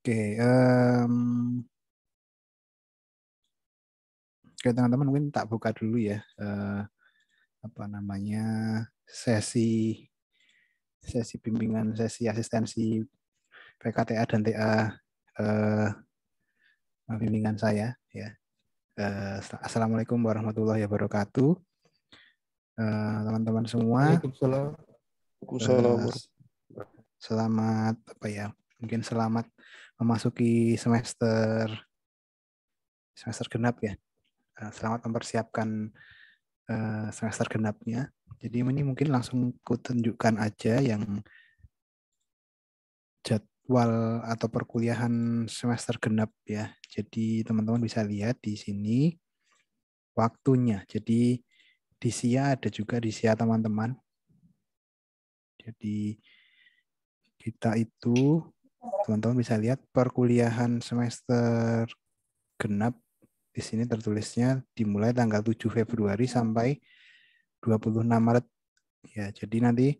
Oke, oke teman-teman mungkin tak buka dulu ya sesi bimbingan, sesi asistensi PKTA dan TA bimbingan saya ya. Assalamualaikum warahmatullahi wabarakatuh. Teman-teman semua, selamat mungkin selamat memasuki semester genap ya. Selamat mempersiapkan semester genapnya. Jadi ini mungkin langsung kutunjukkan aja yang jadwal atau perkuliahan semester genap ya. Jadi teman-teman bisa lihat di sini waktunya. Jadi di SIA ada juga di SIA teman-teman. Jadi kita itu teman-teman bisa lihat perkuliahan semester genap di sini tertulisnya dimulai tanggal 7 Februari sampai 26 Maret. Ya, jadi nanti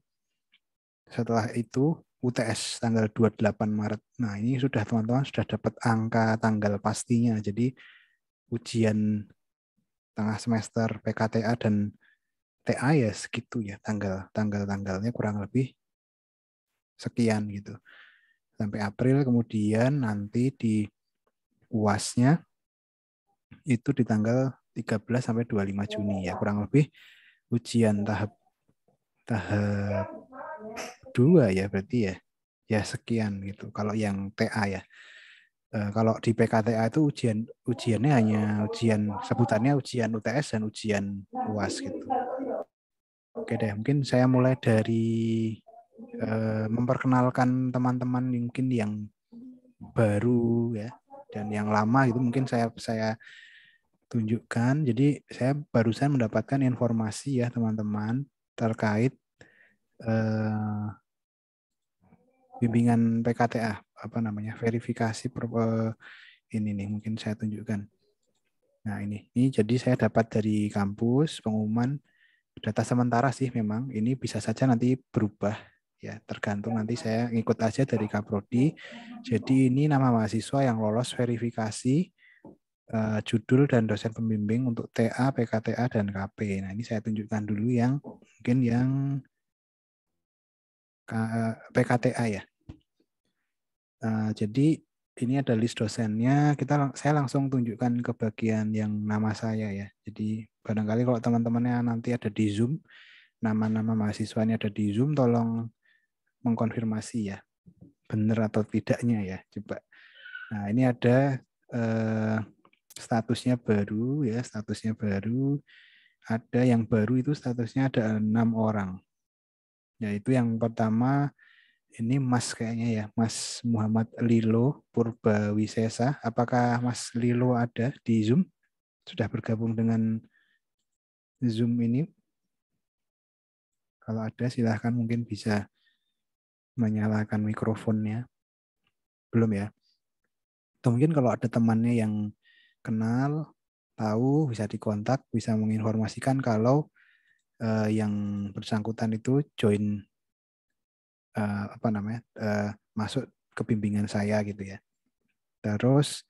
setelah itu UTS tanggal 28 Maret. Nah, ini sudah teman-teman sudah dapat angka tanggal pastinya. Jadi ujian tengah semester PKTA dan TA ya segitu ya, tanggalnya kurang lebih sekian gitu. Sampai April, kemudian nanti di UAS-nya itu di tanggal 13 sampai 25 Juni ya, kurang lebih ujian tahap 2 ya berarti ya. Ya sekian gitu. Kalau yang TA ya. Kalau di PKTA itu ujiannya hanya sebutannya ujian UTS dan ujian UAS gitu. Oke deh, mungkin saya mulai dari memperkenalkan teman-teman mungkin yang baru ya dan yang lama gitu mungkin saya tunjukkan. Jadi saya barusan mendapatkan informasi ya teman-teman terkait bimbingan PKTA verifikasi ini nih mungkin saya tunjukkan. Nah ini jadi saya dapat dari kampus pengumuman data sementara sih, memang ini bisa saja nanti berubah ya, tergantung nanti saya ngikut aja dari Kaprodi. Jadi ini nama mahasiswa yang lolos verifikasi judul dan dosen pembimbing untuk TA, PKTA dan KP. Nah ini saya tunjukkan dulu yang mungkin yang PKTA ya. Jadi ini ada list dosennya. Saya langsung tunjukkan ke bagian yang nama saya ya. Jadi barangkali kalau teman-temannya nanti ada di Zoom, nama-nama mahasiswanya ada di Zoom, tolong mengkonfirmasi ya, benar atau tidaknya ya. Coba. Nah ini ada statusnya baru ya, statusnya baru. Ada yang baru itu statusnya ada 6 orang. Yaitu yang pertama ini Mas kayaknya ya, Mas Muhammad Lilo Purbawisesa. Apakah Mas Lilo ada di Zoom? Sudah bergabung dengan Zoom ini? Kalau ada silahkan mungkin bisa menyalakan mikrofonnya. Belum ya? Atau mungkin kalau ada temannya yang kenal, tahu, bisa dikontak, bisa menginformasikan kalau yang bersangkutan itu join masuk ke bimbingan saya gitu ya. Terus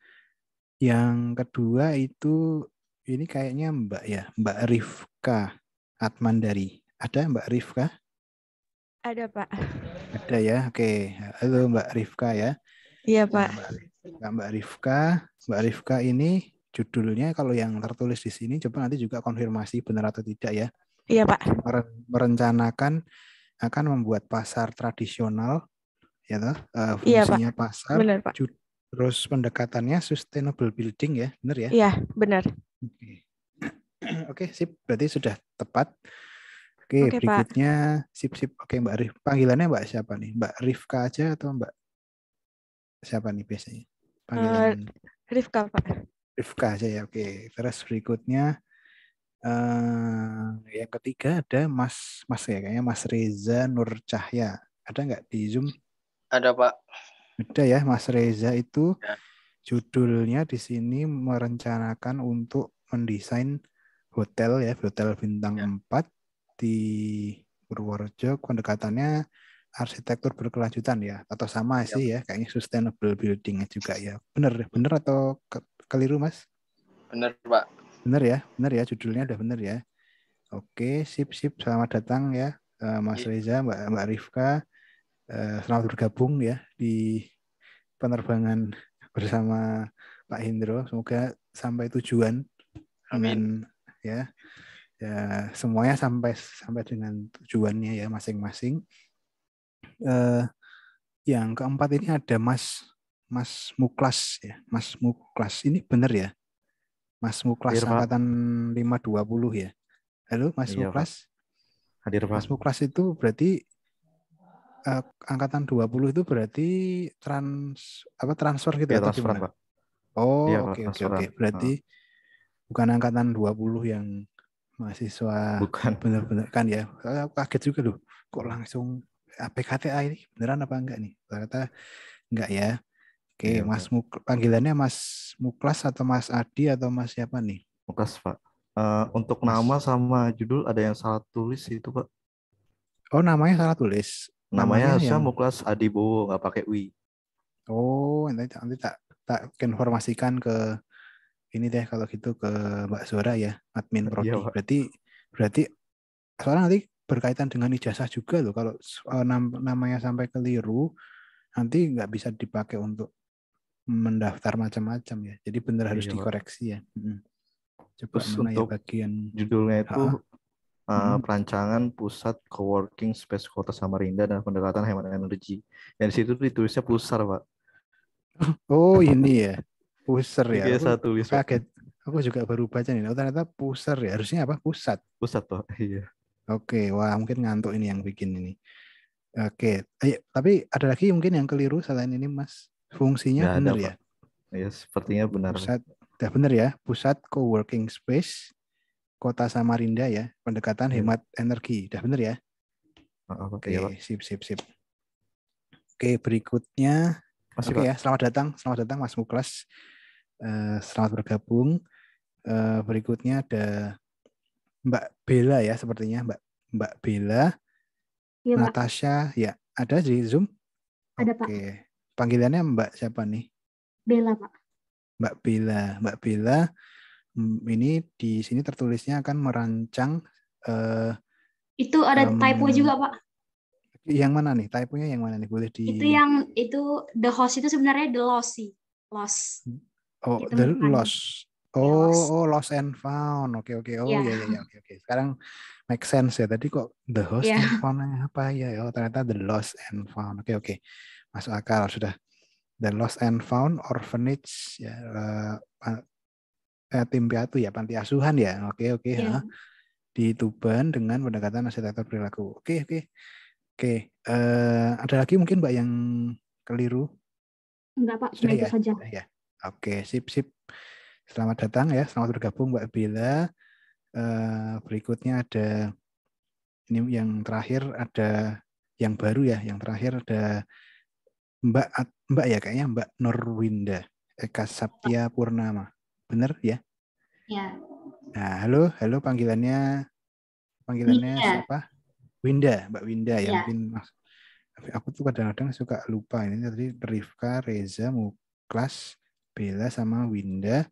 yang kedua itu ini kayaknya Mbak Rifka Atmandari. Ada Mbak Rifka? Ada, Pak. Ada ya. Oke. Halo Mbak Rifka ya. Iya, Nah, Pak. Mbak Rifka ini judulnya kalau yang tertulis di sini coba nanti juga konfirmasi benar atau tidak ya. Iya, Pak. Merencanakan akan membuat pasar tradisional ya toh, Iya, Pak. fungsinya pasar, Benar, Pak. terus pendekatannya sustainable building ya, benar ya? Iya, benar. Oke. Oke, sip. Berarti sudah tepat. Oke, Oke, Pak. berikutnya sip. Oke, Mbak Rif. Panggilannya Mbak siapa nih? Mbak Rifka aja atau Mbak siapa nih biasanya? Panggilan Rifka, Pak. Rifka aja ya. Oke. Terus berikutnya yang ketiga ada Mas ya, kayaknya Mas Reza Nur Cahya. Ada nggak di Zoom? Ada, Pak. Ada ya, Mas Reza itu Ya. judulnya di sini merencanakan untuk mendesain hotel ya, hotel bintang 4 di Purworejo. Pendekatannya arsitektur berkelanjutan ya, atau sama Ya, sih ya, kayaknya sustainable building juga ya. Bener atau keliru Mas? benar Pak. Bener ya, judulnya udah bener ya. Oke, sip. Selamat datang ya, Mas Reza, Mbak Rifka. Selamat bergabung ya di penerbangan bersama Pak Hendro. Semoga sampai tujuan Amin. dengan ya semuanya sampai dengan tujuannya ya masing-masing. Yang keempat ini ada Mas Muklas ya. Mas Muklas ini benar ya? Mas Muklas Hadir Pak. angkatan 520 ya. Halo Mas Iya Pak. Muklas. Hadir Pak. Mas Muklas itu berarti angkatan 20 itu berarti transfer gitu Iya atau transferan gimana? Pak. Iya Oh, Pak oke. transferan. Berarti bukan angkatan 20 yang mahasiswa Bukan. bener-bener kan ya. Aku kaget juga loh. Kok langsung APKTA ini beneran apa enggak nih? Ternyata enggak ya. Oke, Iya Pak. Panggilannya Mas Muklas atau Mas Adi atau Mas siapa nih? Mukas Pak. Untuk nama Mas. sama judul ada yang salah tulis itu Pak. Oh, namanya salah tulis. Namanya Namanya harusnya yang Muklas Adibowo, nggak pakai Wi. nanti tak informasikan ke ini deh kalau gitu ke Mbak Zora ya, admin Iya prodi. Pak. Berarti soalnya nanti berkaitan dengan ijazah juga loh. Kalau namanya sampai keliru, nanti nggak bisa dipakai untuk mendaftar macam-macam ya. Jadi benar harus Iya Pak. dikoreksi ya. Coba Terus mana ya untuk bagian judulnya itu Ha-ha. perancangan pusat coworking space Kota Samarinda dan pendekatan hemat energi. Dan di situ ditulisnya pusar Pak. Oh ini ya, puser Ini ya. kayak Aku salah tulis Pak. kaget. Aku juga baru baca nih. Oh ternyata puser ya. Harusnya apa? Pusat. Pusat Pak. Iya. Oke, wah mungkin ngantuk ini yang bikin ini. Oke, tapi ada lagi mungkin yang keliru selain ini Mas. Fungsinya Nggak ada benar ya? Pak. Ya sepertinya benar. Pusat, udah benar ya? Pusat coworking space Kota Samarinda ya. Pendekatan Iya. hemat energi. Udah benar ya? Maaf, Pak. Iya Pak. Oke, sip. Oke, berikutnya. Masih Oke Pak. ya, selamat datang Mas Muklas. Selamat bergabung. Berikutnya ada Mbak Bella ya sepertinya Mbak Bella, Iya, Pak. Natasha ya ada di Zoom. Ada, Pak. Oke, panggilannya Mbak siapa nih? Bella, Pak. Mbak Bella. Ini di sini tertulisnya akan merancang. Itu ada typo juga, Pak. Yang mana nih? Typonya yang mana nih? Boleh di? Itu the host itu sebenarnya the loss sih. Loss. Oh, the Ditemukan. loss. Ya, loss. Lost and found. Oke. Oh, Ya. ya. Oke. Sekarang make sense ya. Tadi kok the host Ya. and found apa ya? Oh, ternyata the lost and found. Oke. Masuk akal sudah. The lost and found orphanage ya. Tim piatu ya, panti asuhan ya. Oke. Ya. Di Tuban dengan pendekatan arsitektur perilaku. Oke. Ada lagi mungkin Mbak yang keliru? Enggak, Pak. Sudah Itu ya? saja. Sudah ya. Oke, sip. Selamat datang ya, selamat bergabung Mbak Bella. Berikutnya ada ini yang terakhir ada yang baru ya, yang terakhir ada Mbak ya kayaknya Mbak Norwinda Eka Saptia Purnama, bener ya? Ya. Nah, halo panggilannya Winda. siapa? Mbak Winda ya, Ya. mungkin aku tuh kadang-kadang suka lupa ini tadi Rifka, Reza, Muklas, Bella sama Winda.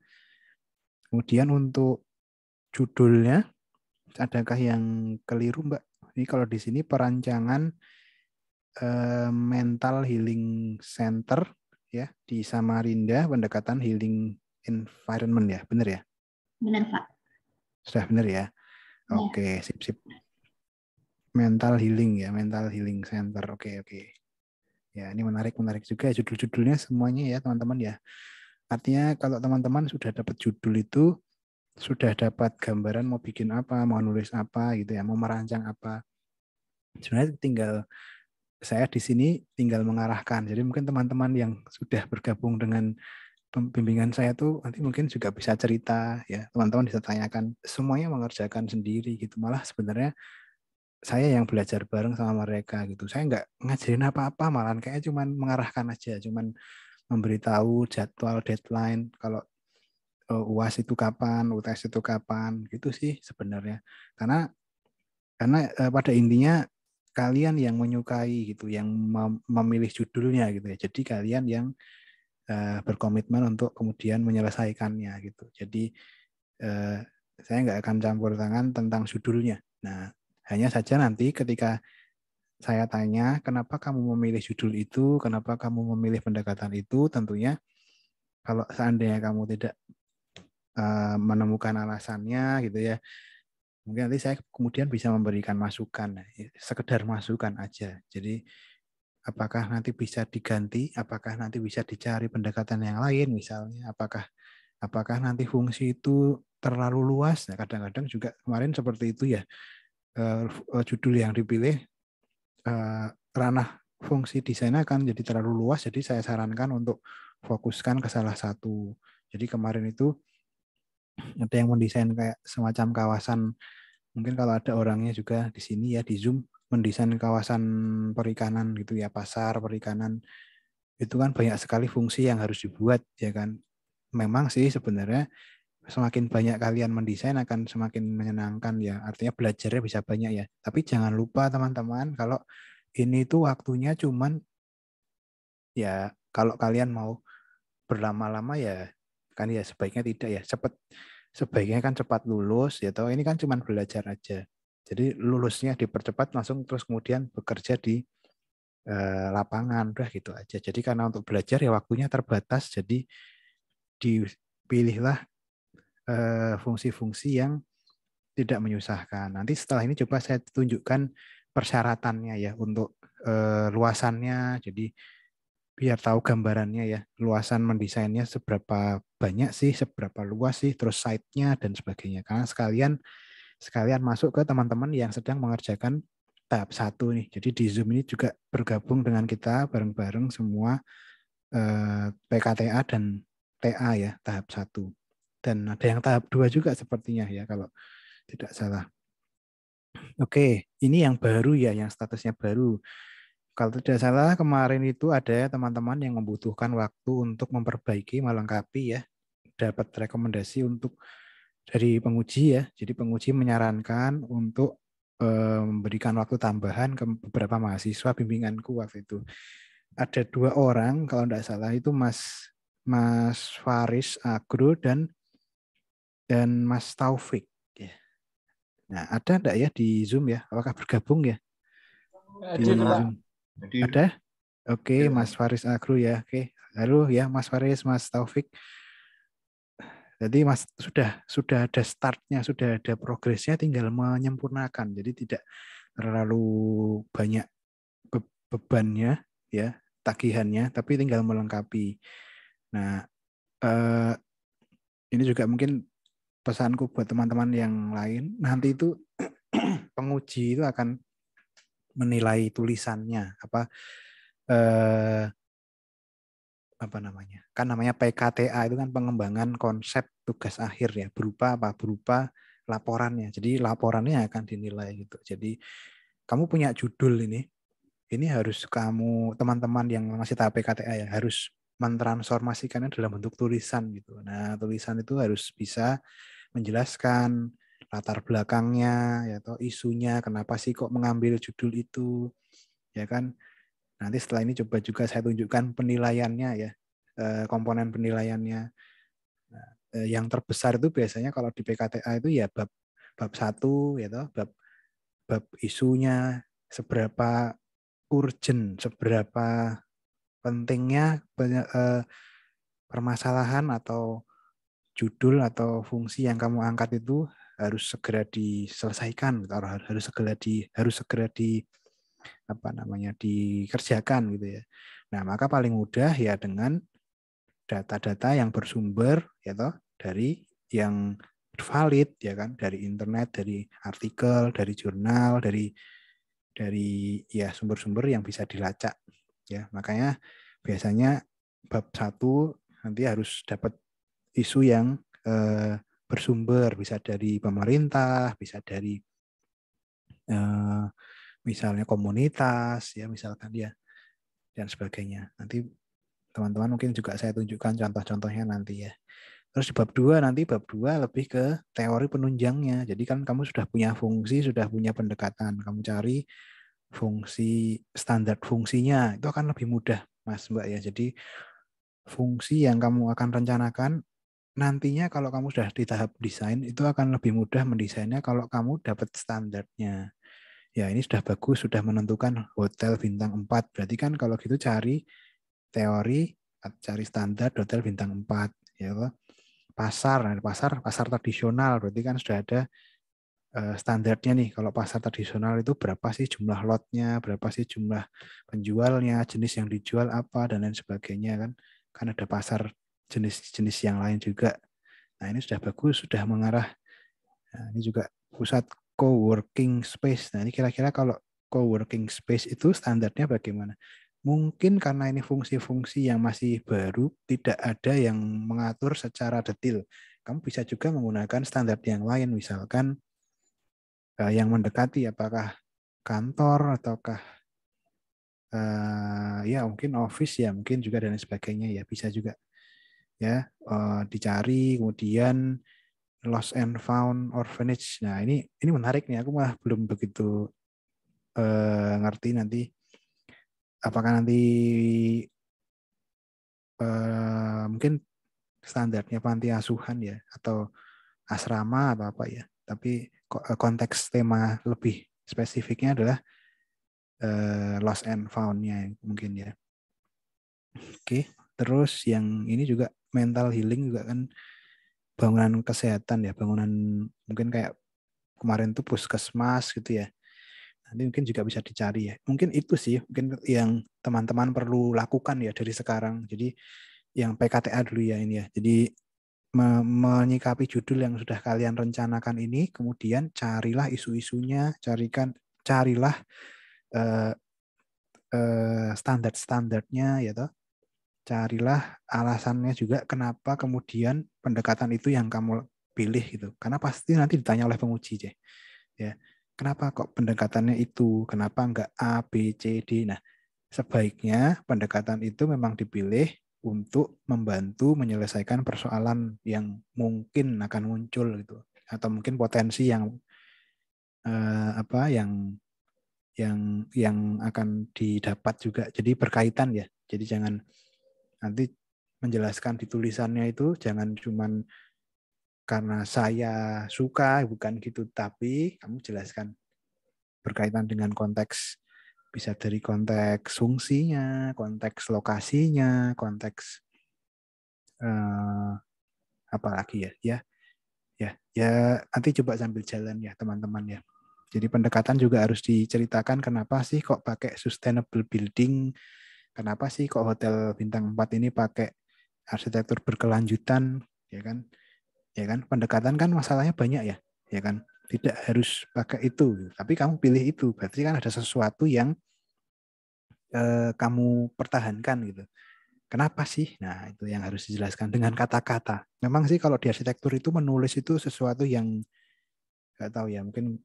Kemudian untuk judulnya, adakah yang keliru Mbak? Ini kalau di sini perancangan mental healing center ya di Samarinda, pendekatan healing environment ya, benar ya? Benar, Pak. Sudah benar ya? Oke, sip. Mental healing center. Oke. Ya, ini menarik juga judul-judulnya semuanya ya teman-teman ya. Artinya kalau teman-teman sudah dapat judul itu, sudah dapat gambaran mau bikin apa, mau nulis apa gitu ya, mau merancang apa. Sebenarnya tinggal saya di sini tinggal mengarahkan. Jadi mungkin teman-teman yang sudah bergabung dengan pembimbingan saya tuh nanti mungkin juga bisa cerita ya, teman-teman bisa tanyakan. Semuanya mengerjakan sendiri gitu. Malah sebenarnya saya yang belajar bareng sama mereka gitu. Saya nggak ngajarin apa-apa, malahan kayak cuman mengarahkan aja, cuman memberitahu jadwal, deadline, kalau UAS itu kapan, UTS itu kapan, gitu sih sebenarnya. Karena pada intinya kalian yang menyukai gitu, yang memilih judulnya gitu ya. Jadi kalian yang berkomitmen untuk kemudian menyelesaikannya gitu. Jadi saya nggak akan campur tangan tentang judulnya. Nah, hanya saja nanti ketika saya tanya kenapa kamu memilih judul itu, kenapa kamu memilih pendekatan itu, tentunya kalau seandainya kamu tidak menemukan alasannya gitu ya, mungkin nanti saya kemudian bisa memberikan masukan, sekedar masukan aja. Jadi apakah nanti bisa diganti, apakah nanti bisa dicari pendekatan yang lain misalnya, apakah nanti fungsi itu terlalu luas. Nah, kadang-kadang juga kemarin seperti itu ya, judul yang dipilih ranah fungsi desainnya akan jadi terlalu luas, jadi saya sarankan untuk fokuskan ke salah satu. Jadi kemarin itu ada yang mendesain kayak semacam kawasan, mungkin kalau ada orangnya juga di sini ya, di Zoom, mendesain kawasan perikanan gitu ya, pasar perikanan. Itu kan banyak sekali fungsi yang harus dibuat ya kan. Memang sih sebenarnya semakin banyak kalian mendesain akan semakin menyenangkan ya. Artinya belajarnya bisa banyak ya. Tapi jangan lupa teman-teman, kalau ini tuh waktunya cuman ya, kalau kalian mau berlama-lama ya kan ya sebaiknya tidak ya. Sebaiknya kan cepat lulus ya toh. Ini kan cuman belajar aja. Jadi lulusnya dipercepat langsung terus kemudian bekerja di lapangan, udah gitu aja. Jadi karena untuk belajar ya waktunya terbatas, jadi dipilihlah fungsi-fungsi yang tidak menyusahkan. Nanti setelah ini coba saya tunjukkan persyaratannya ya untuk luasannya. Jadi biar tahu gambarannya ya, luasan mendesainnya seberapa banyak sih, seberapa luas sih, terus site-nya dan sebagainya. Karena sekalian masuk ke teman-teman yang sedang mengerjakan tahap 1 nih. Jadi di Zoom ini juga bergabung dengan kita bareng-bareng semua PKTA dan TA ya, tahap 1. Dan ada yang tahap 2 juga sepertinya ya kalau tidak salah. Oke, ini yang baru ya, yang statusnya baru. Kalau tidak salah kemarin itu ada teman-teman yang membutuhkan waktu untuk memperbaiki, melengkapi ya, dapat rekomendasi untuk dari penguji ya. Jadi penguji menyarankan untuk memberikan waktu tambahan ke beberapa mahasiswa bimbinganku waktu itu. Ada 2 orang kalau tidak salah itu Mas Faris Agro dan Mas Taufik. Nah, ada enggak ya di Zoom ya? Apakah bergabung ya? Di Zoom. Ada? Oke, Mas Faris Agro ya. Oke. Halo ya Mas Faris, Mas Taufik. Jadi Mas sudah ada startnya, sudah ada progresnya, tinggal menyempurnakan. Jadi tidak terlalu banyak bebannya ya, tagihannya, tapi tinggal melengkapi. Nah, ini juga mungkin pesanku buat teman-teman yang lain, nanti itu penguji itu akan menilai tulisannya apa namanya? Kan namanya PKTA itu kan pengembangan konsep tugas akhir ya, berupa apa? Berupa laporannya. Jadi laporannya akan dinilai gitu. Jadi kamu punya judul ini harus kamu teman-teman yang masih tahap PKTA ya harus mentransformasikannya dalam bentuk tulisan gitu. Nah, tulisan itu harus bisa menjelaskan latar belakangnya ya atau isunya, kenapa sih kok mengambil judul itu ya kan. Nanti setelah ini coba juga saya tunjukkan penilaiannya ya, komponen penilaiannya. Nah, yang terbesar itu biasanya kalau di PKTA itu ya bab 1 ya toh, bab isunya, seberapa urgent, seberapa pentingnya permasalahan atau judul atau fungsi yang kamu angkat itu harus segera diselesaikan atau harus segera dikerjakan gitu ya. Nah, maka paling mudah ya dengan data-data yang bersumber ya toh, dari yang valid ya kan, dari internet, dari artikel, dari jurnal, dari ya sumber-sumber yang bisa dilacak ya. Makanya biasanya bab 1 nanti harus dapat isu yang bersumber, bisa dari pemerintah, bisa dari misalnya komunitas ya, misalkan ya, dan sebagainya. Nanti teman-teman mungkin juga saya tunjukkan contoh-contohnya nanti ya. Terus di bab 2 nanti bab 2 lebih ke teori penunjangnya. Jadi kan kamu sudah punya fungsi, sudah punya pendekatan. Kamu cari fungsi standar fungsinya itu akan lebih mudah, Mas Mbak ya. Jadi fungsi yang kamu akan rencanakan nantinya kalau kamu sudah di tahap desain itu akan lebih mudah mendesainnya kalau kamu dapat standarnya. Ya ini sudah bagus, sudah menentukan hotel bintang 4. Berarti kan kalau gitu cari teori, cari standar hotel bintang 4. Ya, pasar tradisional berarti kan sudah ada standarnya nih. Kalau pasar tradisional itu berapa sih jumlah lotnya, berapa sih jumlah penjualnya, jenis yang dijual apa dan lain sebagainya kan. Kan ada pasar jenis-jenis yang lain juga. Nah ini sudah bagus, sudah mengarah. Nah, ini juga pusat co-working space. Nah ini kira-kira kalau co-working space itu standarnya bagaimana? Mungkin karena ini fungsi-fungsi yang masih baru, tidak ada yang mengatur secara detail. Kamu bisa juga menggunakan standar yang lain, misalkan yang mendekati apakah kantor ataukah ya mungkin office ya mungkin juga dan sebagainya ya bisa juga ya dicari kemudian lost and found orphanage. Nah ini menarik nih, aku malah belum begitu ngerti nanti apakah nanti mungkin standarnya panti asuhan ya atau asrama atau apa ya, tapi konteks tema lebih spesifiknya adalah lost and found-nya mungkin ya. Oke, terus yang ini juga mental healing juga kan bangunan kesehatan ya, bangunan mungkin kayak kemarin tuh puskesmas gitu ya. Nanti mungkin juga bisa dicari ya. Mungkin itu sih mungkin yang teman-teman perlu lakukan ya dari sekarang. Jadi yang PKTA dulu ya ini ya. Jadi menyikapi judul yang sudah kalian rencanakan ini, kemudian carilah isu-isunya, carilah standar-standarnya ya toh. Carilah alasannya juga kenapa kemudian pendekatan itu yang kamu pilih gitu. Karena pasti nanti ditanya oleh penguji deh. Ya. Kenapa kok pendekatannya itu? Kenapa enggak A, B, C, D? Nah, sebaiknya pendekatan itu memang dipilih untuk membantu menyelesaikan persoalan yang mungkin akan muncul gitu. Atau mungkin potensi yang yang akan didapat juga. Jadi berkaitan ya. Jadi jangan nanti menjelaskan di tulisannya itu jangan cuman karena saya suka, bukan gitu, tapi kamu jelaskan berkaitan dengan konteks, bisa dari konteks fungsinya, konteks lokasinya, konteks apa lagi ya nanti coba sambil jalan ya teman-teman ya. Jadi pendekatan juga harus diceritakan kenapa sih kok pakai sustainable building, kenapa sih kok hotel bintang 4 ini pakai arsitektur berkelanjutan, ya kan? Ya kan? Pendekatan kan masalahnya banyak ya kan? Tidak harus pakai itu, tapi kamu pilih itu, berarti kan ada sesuatu yang kamu pertahankan gitu. Kenapa sih? Nah, itu yang harus dijelaskan dengan kata-kata. Memang sih kalau di arsitektur itu menulis itu sesuatu yang nggak tahu ya, mungkin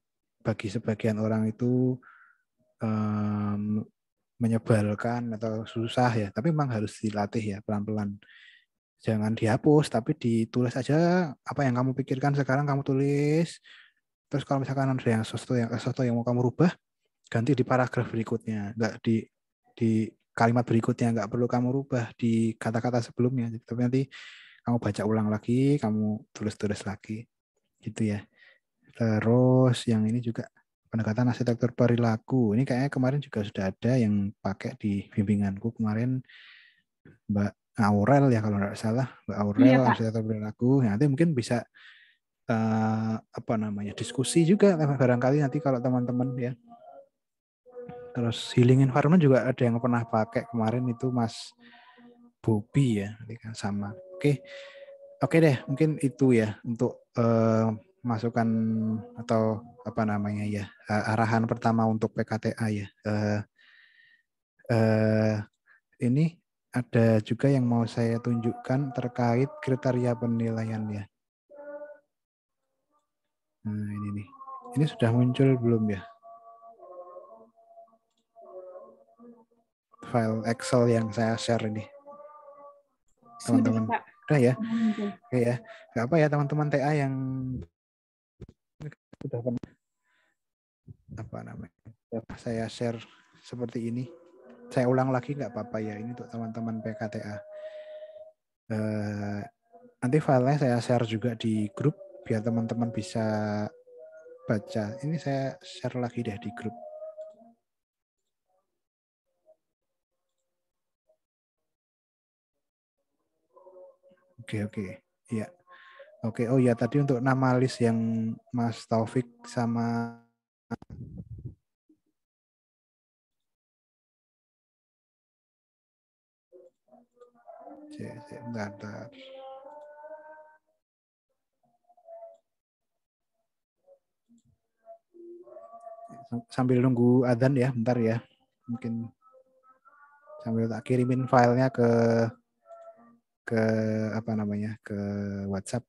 bagi sebagian orang itu menyebalkan atau susah ya, tapi memang harus dilatih ya pelan-pelan. Jangan dihapus, tapi ditulis aja apa yang kamu pikirkan sekarang kamu tulis. Terus kalau misalkan ada yang sesuatu yang mau kamu rubah, ganti di paragraf berikutnya, nggak di kalimat berikutnya, nggak perlu kamu rubah di kata-kata sebelumnya. Tapi nanti kamu baca ulang lagi, kamu tulis-tulis lagi, gitu ya. Terus yang ini juga pendekatan arsitektur perilaku. Ini kayaknya kemarin juga sudah ada yang pakai di bimbinganku kemarin, Mbak Aurel ya kalau nggak salah, Mbak Aurel Iya, Pak. arsitektur perilaku. Nanti mungkin bisa diskusi juga barangkali nanti kalau teman-teman ya. Terus healing environment juga ada yang pernah pakai kemarin itu Mas Bobi ya, sama. Oke deh, mungkin itu ya untuk masukan atau apa namanya ya arahan pertama untuk PKTA ya. Ini ada juga yang mau saya tunjukkan terkait kriteria penilaian ya. Nah ini nih, ini sudah muncul belum ya? File Excel yang saya share ini, teman-teman. Sudah, Pak. Udah ya, Muncul. oke ya. Gak apa ya teman-teman TA yang sudah pernah apa namanya? Saya share seperti ini. Saya ulang lagi nggak apa-apa ya, ini untuk teman-teman PKTA. Nanti filenya saya share juga di grup biar teman-teman bisa baca. Ini saya share lagi deh di grup. Oke. Iya. Oke, oh ya tadi untuk nama list yang Mas Taufik sama bentar. Sambil nunggu adzan ya, bentar ya. Mungkin sambil tak kirimin filenya ke apa namanya? Ke WhatsApp.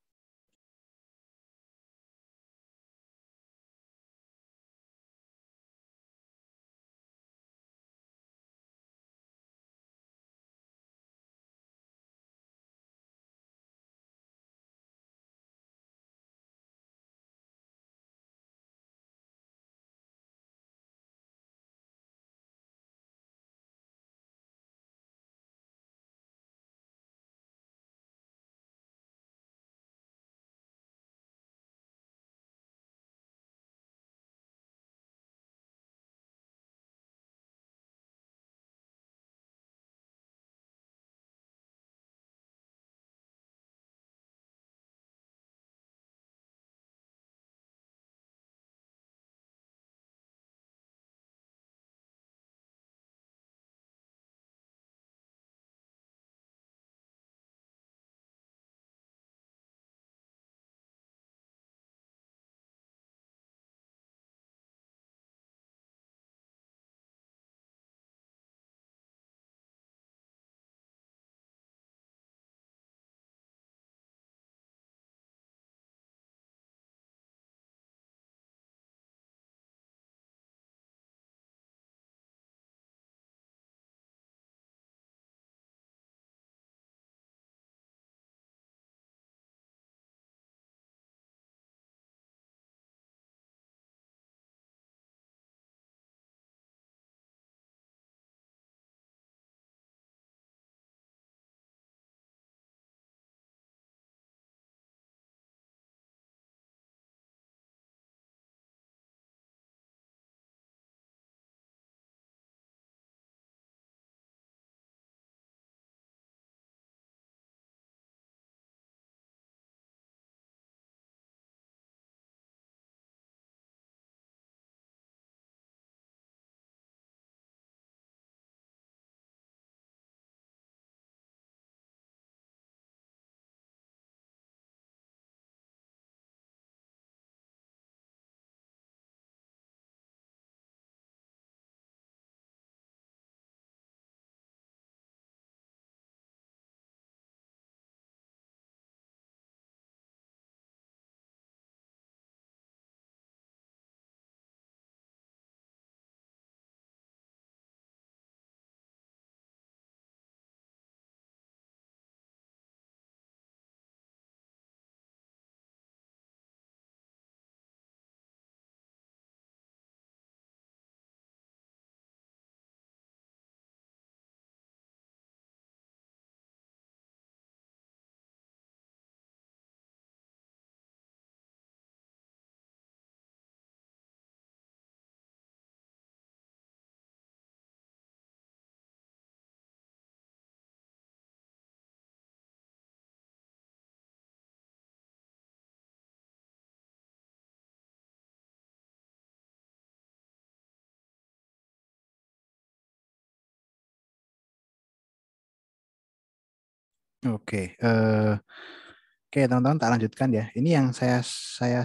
Oke, oke teman-teman tak lanjutkan ya. Ini yang saya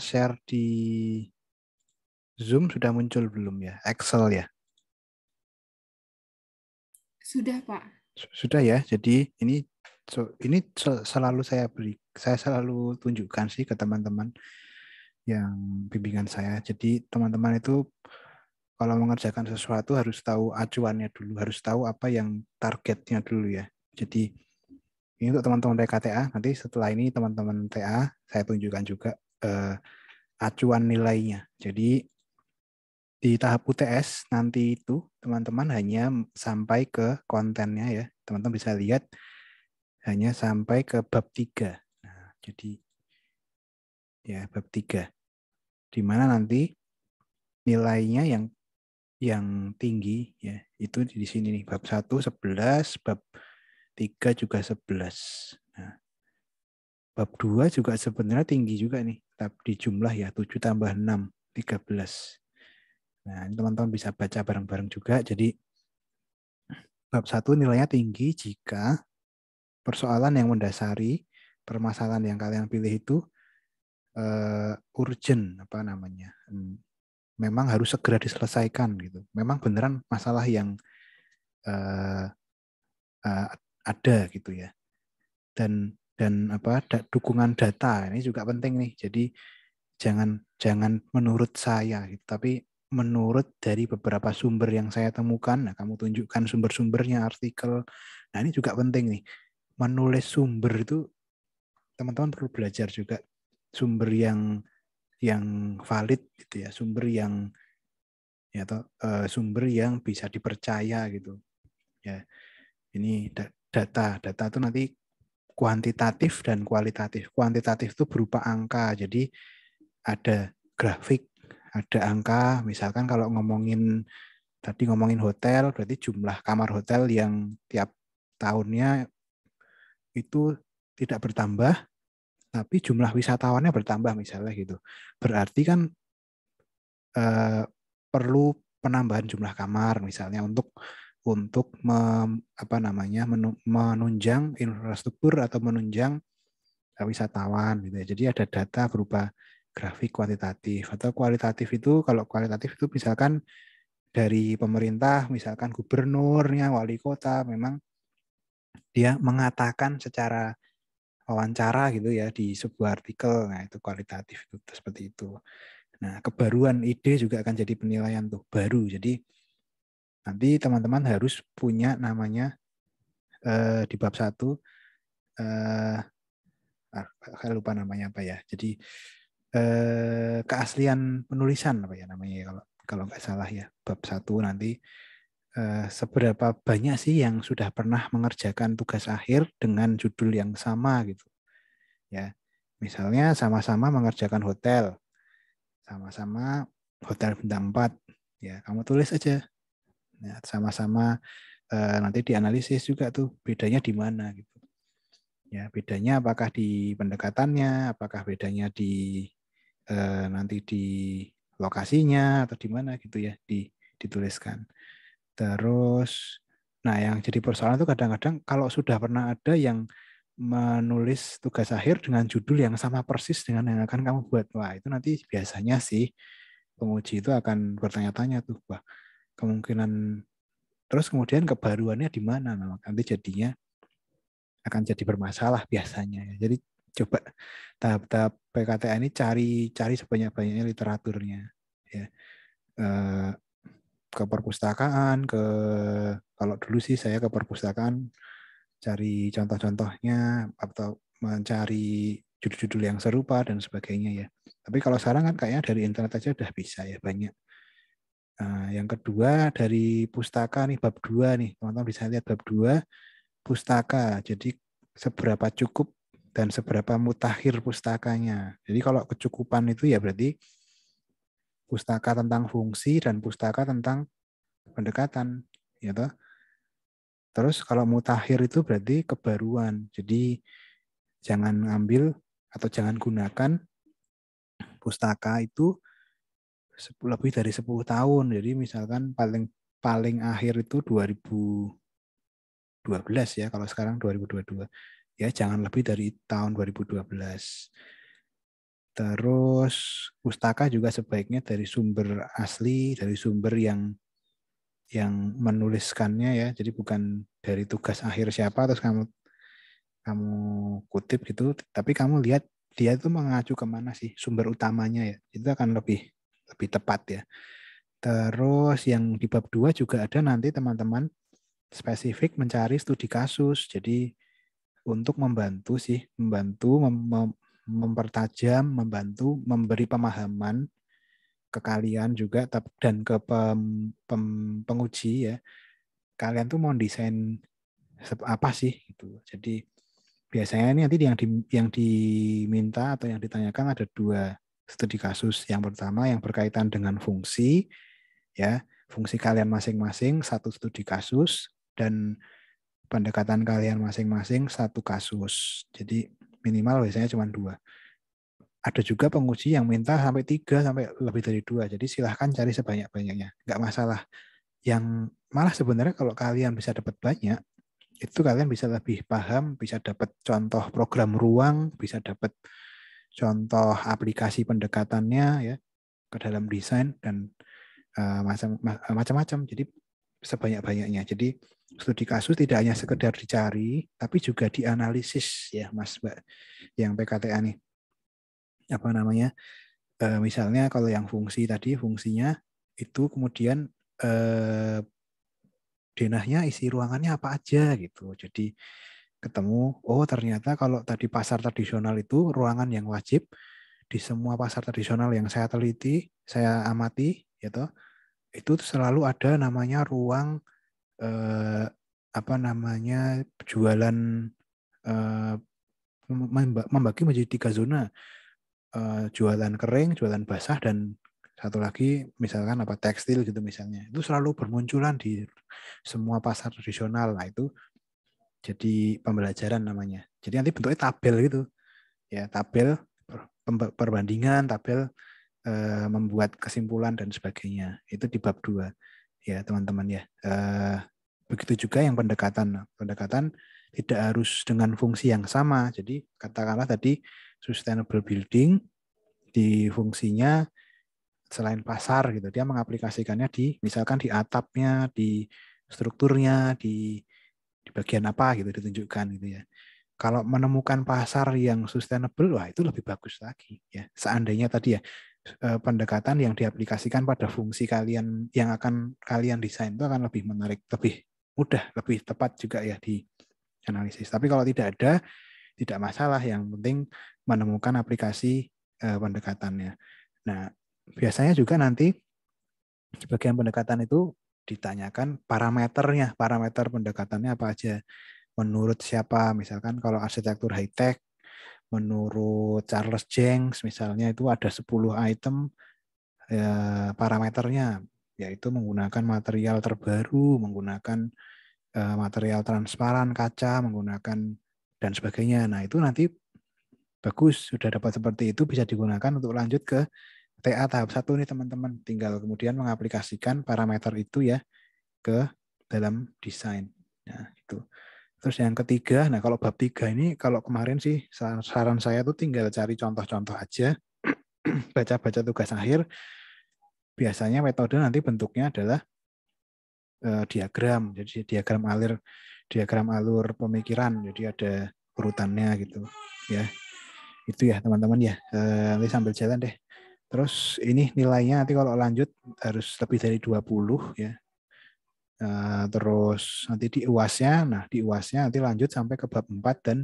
share di Zoom sudah muncul belum ya? Excel ya? Sudah, Pak. Sudah ya. Jadi ini selalu saya selalu tunjukkan sih ke teman-teman yang bimbingan saya. Jadi teman-teman itu kalau mengerjakan sesuatu harus tahu acuannya dulu, harus tahu apa yang targetnya dulu ya. Jadi ini untuk teman-teman PKTA, nanti setelah ini teman-teman TA saya tunjukkan juga acuan nilainya. Jadi di tahap UTS nanti itu teman-teman hanya sampai ke kontennya ya. Teman-teman bisa lihat hanya sampai ke bab 3. Nah, jadi ya bab 3. Di mana nanti nilainya yang tinggi ya itu di sini nih, bab 1 11, bab 3 juga 11. Nah, bab 2 juga sebenarnya tinggi juga nih, tapi di jumlah ya 7 tambah 6 13. Nah, ini teman-teman bisa baca bareng-bareng juga. Jadi bab 1 nilainya tinggi jika persoalan yang mendasari permasalahan yang kalian pilih itu urgent, apa namanya, memang harus segera diselesaikan gitu. Memang beneran masalah yang ada gitu ya. Dan apa, dukungan data ini juga penting nih. Jadi jangan menurut saya gitu, tapi menurut dari beberapa sumber yang saya temukan. Nah, kamu tunjukkan sumber-sumbernya, artikel. Nah, ini juga penting nih. Menulis sumber itu teman-teman perlu belajar juga sumber yang valid gitu ya, sumber yang ya atau sumber yang bisa dipercaya gitu. Ya. Ini data itu nanti kuantitatif dan kualitatif. Kuantitatif itu berupa angka. Jadi ada grafik, ada angka. Misalkan kalau tadi ngomongin hotel, berarti jumlah kamar hotel yang tiap tahunnya itu tidak bertambah, tapi jumlah wisatawannya bertambah misalnya gitu. Berarti kan perlu penambahan jumlah kamar misalnya untuk menunjang infrastruktur atau menunjang wisatawan gitu ya. Jadi ada data berupa grafik kuantitatif atau kualitatif. Itu kalau kualitatif itu misalkan dari pemerintah, misalkan gubernurnya, wali kota, memang dia mengatakan secara wawancara gitu ya di sebuah artikel. Nah, itu kualitatif, itu seperti itu. Nah, kebaruan ide juga akan jadi penilaian tuh baru. Jadi nanti teman-teman harus punya namanya di bab 1 saya lupa namanya apa ya. Jadi keaslian penulisan apa ya namanya kalau nggak salah ya, bab 1 nanti seberapa banyak sih yang sudah pernah mengerjakan tugas akhir dengan judul yang sama gitu. Ya. Misalnya sama-sama mengerjakan hotel. Sama-sama hotel bintang 4. Ya, kamu tulis aja. Ya, sama-sama nanti dianalisis juga tuh bedanya di mana gitu. Ya, bedanya apakah di pendekatannya, apakah bedanya di nanti di lokasinya atau di mana gitu ya, dituliskan. Terus nah yang jadi persoalan itu kadang-kadang kalau sudah pernah ada yang menulis tugas akhir dengan judul yang sama persis dengan yang akan kamu buat. Wah, itu nanti biasanya sih penguji itu akan bertanya-tanya tuh, wah, kemungkinan terus kemudian kebaruannya di mana? Nah, nanti jadinya akan jadi bermasalah biasanya. Jadi coba tahap-tahap PKTA ini cari sebanyak-banyaknya literaturnya ya. Ke perpustakaan, kalau dulu sih saya ke perpustakaan cari contoh-contohnya atau mencari judul-judul yang serupa dan sebagainya ya. Tapi kalau sekarang kan kayaknya dari internet aja udah bisa ya, banyak. Nah, yang kedua dari pustaka nih, bab 2 nih. Teman-teman bisa lihat bab 2 pustaka. Jadi seberapa cukup dan seberapa mutakhir pustakanya. Jadi kalau kecukupan itu ya berarti pustaka tentang fungsi dan pustaka tentang pendekatan, ya toh. Terus kalau mutakhir itu berarti kebaruan. Jadi jangan ngambil atau jangan gunakan pustaka itu lebih dari 10 tahun. Jadi misalkan paling akhir itu 2012 ya, kalau sekarang 2022. Ya jangan lebih dari tahun 2012. Terus pustaka juga sebaiknya dari sumber asli, dari sumber yang menuliskannya ya. Jadi bukan dari tugas akhir siapa terus kamu kutip gitu, tapi kamu lihat dia itu mengacu kemana sih sumber utamanya ya. Itu akan lebih tepat ya. Terus yang di bab 2 juga ada nanti teman-teman spesifik mencari studi kasus. Jadi untuk membantu mempertajam, membantu memberi pemahaman ke kalian juga dan ke penguji ya. Kalian tuh mau desain apa sih gitu. Jadi biasanya ini nanti yang diminta atau yang ditanyakan ada 2 studi kasus. Yang pertama yang berkaitan dengan fungsi ya, fungsi kalian masing-masing 1 studi kasus dan pendekatan kalian masing-masing 1 kasus. Jadi minimal biasanya cuma 2. Ada juga penguji yang minta sampai 3 sampai lebih dari 2. Jadi silahkan cari sebanyak-banyaknya. Nggak masalah. Yang malah sebenarnya kalau kalian bisa dapat banyak, itu kalian bisa lebih paham, bisa dapat contoh program ruang, bisa dapat contoh aplikasi pendekatannya ya ke dalam desain dan macam-macam. Jadi sebanyak-banyaknya. Jadi studi kasus tidak hanya sekedar dicari, tapi juga dianalisis ya Mas Mbak yang PKTA nih. Apa namanya? Misalnya kalau yang fungsi tadi, fungsinya itu kemudian denahnya isi ruangannya apa aja gitu. Jadi ketemu, oh ternyata kalau tadi pasar tradisional itu ruangan yang wajib di semua pasar tradisional yang saya teliti, saya amati, gitu, itu selalu ada namanya ruang apa namanya jualan membagi menjadi 3 zona, jualan kering, jualan basah, dan satu lagi misalkan apa tekstil gitu misalnya. Itu selalu bermunculan di semua pasar tradisional. Nah itu jadi pembelajaran namanya. Jadi nanti bentuknya tabel gitu, ya tabel perbandingan, tabel membuat kesimpulan dan sebagainya. Itu di bab 2 ya teman-teman ya. Begitu juga yang pendekatan. Pendekatan tidak harus dengan fungsi yang sama. Jadi katakanlah tadi sustainable building di fungsinya selain pasar gitu, dia mengaplikasikannya di misalkan di atapnya, di strukturnya, di bagian apa gitu ditunjukkan gitu ya. Kalau menemukan pasar yang sustainable, wah itu lebih bagus lagi ya. Seandainya tadi ya pendekatan yang diaplikasikan pada fungsi kalian yang akan kalian desain itu akan lebih menarik, lebih mudah, lebih tepat juga ya di analisis. Tapi kalau tidak ada, tidak masalah. Yang penting menemukan aplikasi pendekatannya. Nah, biasanya juga nanti di bagian pendekatan itu ditanyakan parameternya, parameter pendekatannya apa aja. Menurut siapa, misalkan kalau arsitektur high-tech, menurut Charles Jenks misalnya itu ada 10 item parameternya, yaitu menggunakan material terbaru, menggunakan material transparan, kaca, menggunakan dan sebagainya. Nah itu nanti bagus, sudah dapat seperti itu bisa digunakan untuk lanjut ke TA tahap 1 nih teman-teman. Tinggal kemudian mengaplikasikan parameter itu ya ke dalam desain. Nah itu. Terus yang ketiga, nah kalau bab 3 ini, kalau kemarin sih saran saya tuh tinggal cari contoh-contoh aja, baca-baca tugas akhir. Biasanya metode nanti bentuknya adalah diagram, jadi diagram alur pemikiran, jadi ada urutannya gitu, ya. Itu ya teman-teman ya. Nanti sambil jalan deh. Terus ini nilainya nanti kalau lanjut harus lebih dari 20 ya. Terus nanti di UAS-nya, nah di UAS-nya nanti lanjut sampai ke bab 4 dan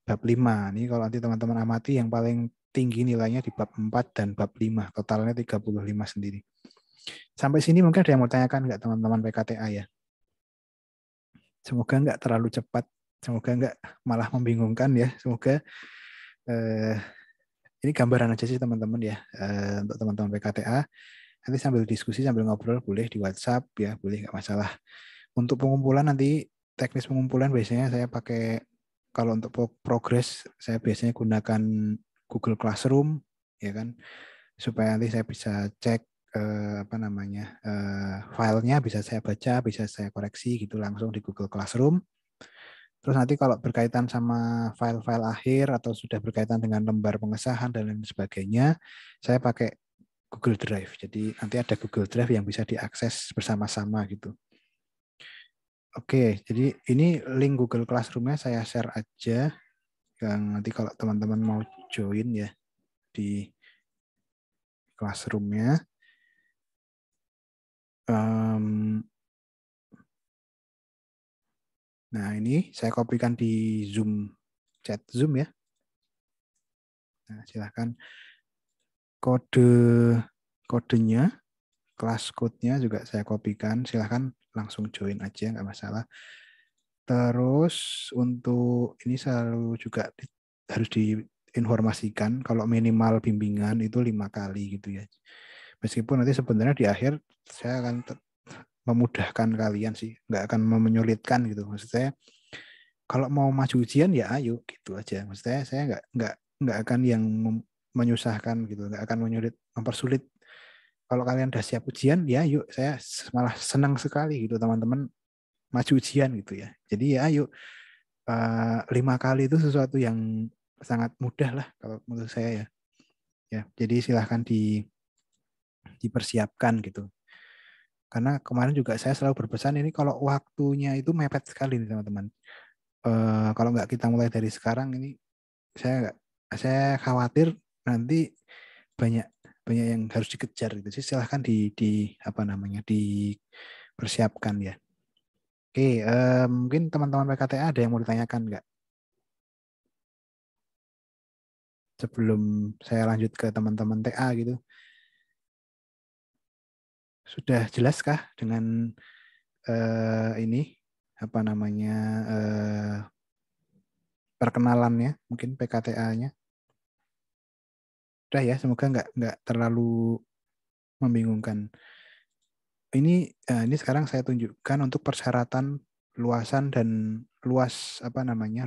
bab 5. Ini kalau nanti teman-teman amati yang paling tinggi nilainya di bab 4 dan bab 5. Totalnya 35 sendiri. Sampai sini mungkin ada yang mau tanyakan nggak teman-teman PKTA ya? Semoga nggak terlalu cepat. Semoga nggak malah membingungkan ya. Semoga ini gambaran aja sih teman-teman ya. Untuk teman-teman PKTA. Nanti sambil diskusi, sambil ngobrol boleh di WhatsApp ya. Boleh, nggak masalah. Untuk pengumpulan nanti, teknis pengumpulan biasanya saya pakai, kalau untuk progres saya biasanya gunakan Google Classroom ya kan, supaya nanti saya bisa cek apa namanya filenya, bisa saya baca, bisa saya koreksi gitu langsung di Google Classroom. Terus nanti kalau berkaitan sama file-file akhir atau sudah berkaitan dengan lembar pengesahan dan lain sebagainya, saya pakai Google Drive. Jadi nanti ada Google Drive yang bisa diakses bersama-sama gitu. Oke, jadi ini link Google Classroom-nya saya share aja. Yang nanti kalau teman-teman mau join ya di Classroom-nya. Nah ini saya kopikan di Zoom, chat Zoom ya. Nah silahkan kodenya, kelas code-nya juga saya kopikan. Silahkan langsung join aja, nggak masalah. Terus untuk ini selalu juga harus diinformasikan kalau minimal bimbingan itu 5 kali gitu ya. Meskipun nanti sebenarnya di akhir saya akan memudahkan kalian sih, nggak akan menyulitkan gitu. Maksud saya kalau mau maju ujian ya ayo gitu aja. Maksud saya nggak akan yang menyusahkan gitu, nggak akan mempersulit. Kalau kalian udah siap ujian ya yuk, saya malah senang sekali gitu teman-teman maju ujian gitu ya. Jadi ya ayo 5 kali itu sesuatu yang sangat mudah lah kalau menurut saya ya. Ya, jadi silahkan dipersiapkan gitu. Karena kemarin juga saya selalu berpesan ini kalau waktunya itu mepet sekali nih teman-teman. Kalau nggak kita mulai dari sekarang ini saya khawatir nanti banyak yang harus dikejar gitu. Jadi silahkan dipersiapkan ya. Oke, mungkin teman-teman PKTA ada yang mau ditanyakan nggak? Sebelum saya lanjut ke teman-teman TA gitu. Sudah jelaskah dengan ini perkenalannya, mungkin PKTA-nya? Udah ya, semoga nggak terlalu membingungkan. Ini sekarang saya tunjukkan untuk persyaratan luasan dan luas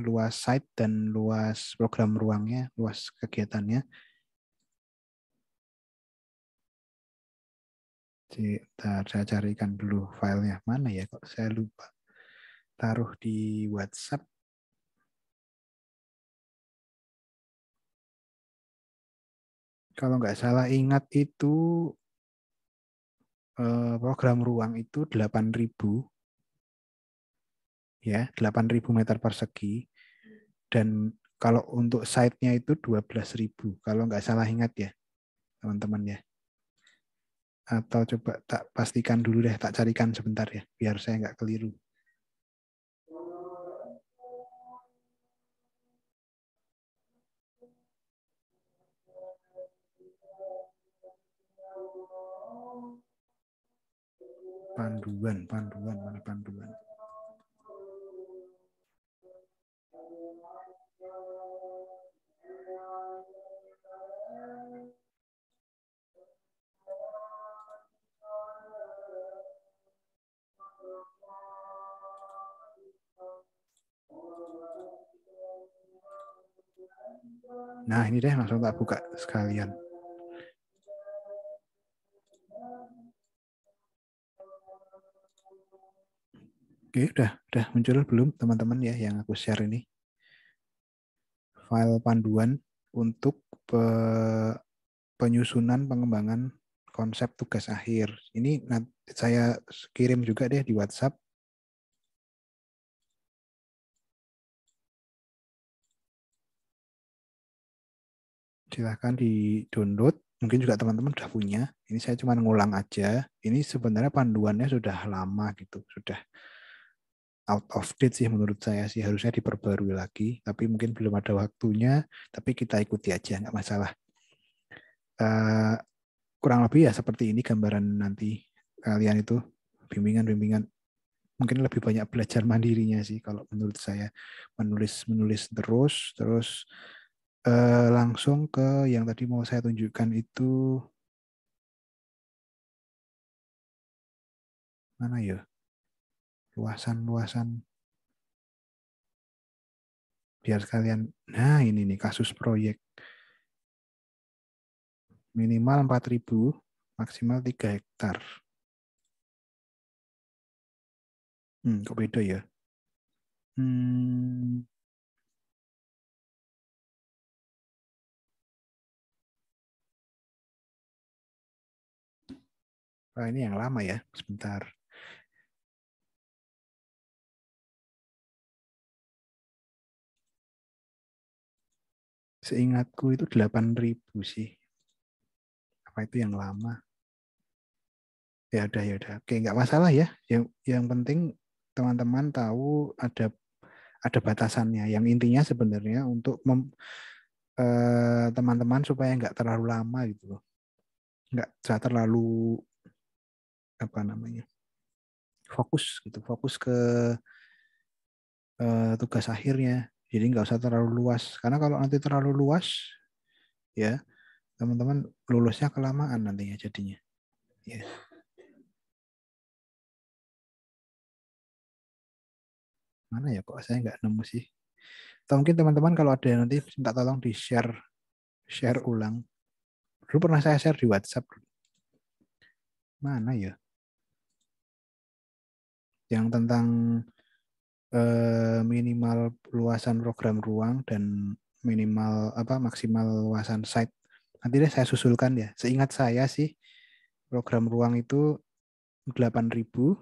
luas site dan luas program ruangnya, luas kegiatannya. Bentar, saya carikan dulu filenya mana ya, kok saya lupa taruh di WhatsApp. Kalau nggak salah ingat itu program ruang itu 8.000 ya, 8.000 meter persegi, dan kalau untuk site-nya itu 12.000 kalau nggak salah ingat ya teman-teman ya. Atau coba tak pastikan dulu deh, tak carikan sebentar ya biar saya nggak keliru. Panduan mana panduan? Nah, ini deh langsung tak buka sekalian. Oke, udah muncul belum teman-teman ya yang aku share ini? File panduan untuk penyusunan pengembangan konsep tugas akhir. Ini saya kirim juga deh di WhatsApp. Silahkan di-download. Mungkin juga teman-teman sudah punya. Ini saya cuma ngulang aja. Ini sebenarnya panduannya sudah lama gitu. Sudah out of date sih menurut saya sih. Harusnya diperbarui lagi. Tapi mungkin belum ada waktunya. Tapi kita ikuti aja, nggak masalah. Kurang lebih ya seperti ini gambaran nanti kalian itu bimbingan mungkin lebih banyak belajar mandirinya sih kalau menurut saya, menulis terus langsung ke yang tadi mau saya tunjukkan itu mana ya, luasan biar sekalian. Nah ini nih kasus proyek minimal 4.000 maksimal 3 hektar. Kok beda ya? Ini yang lama ya, sebentar. Seingatku itu 8.000 sih. Apa itu yang lama? Ya udah. Oke, nggak masalah ya. Yang penting teman-teman tahu ada batasannya. Yang intinya sebenarnya untuk teman-teman supaya nggak terlalu lama gitu loh. nggak usah terlalu apa namanya fokus gitu, fokus ke tugas akhirnya. Jadi nggak usah terlalu luas, karena kalau nanti terlalu luas ya teman-teman lulusnya kelamaan nantinya jadinya. Ya. Mana ya kok saya nggak nemu sih. Atau mungkin teman-teman kalau ada yang nanti minta tolong di share ulang. Dulu pernah saya share di WhatsApp. Mana ya? Yang tentang minimal luasan program ruang dan minimal maksimal luasan site. Nanti deh saya susulkan ya. Seingat saya sih program ruang itu 8.000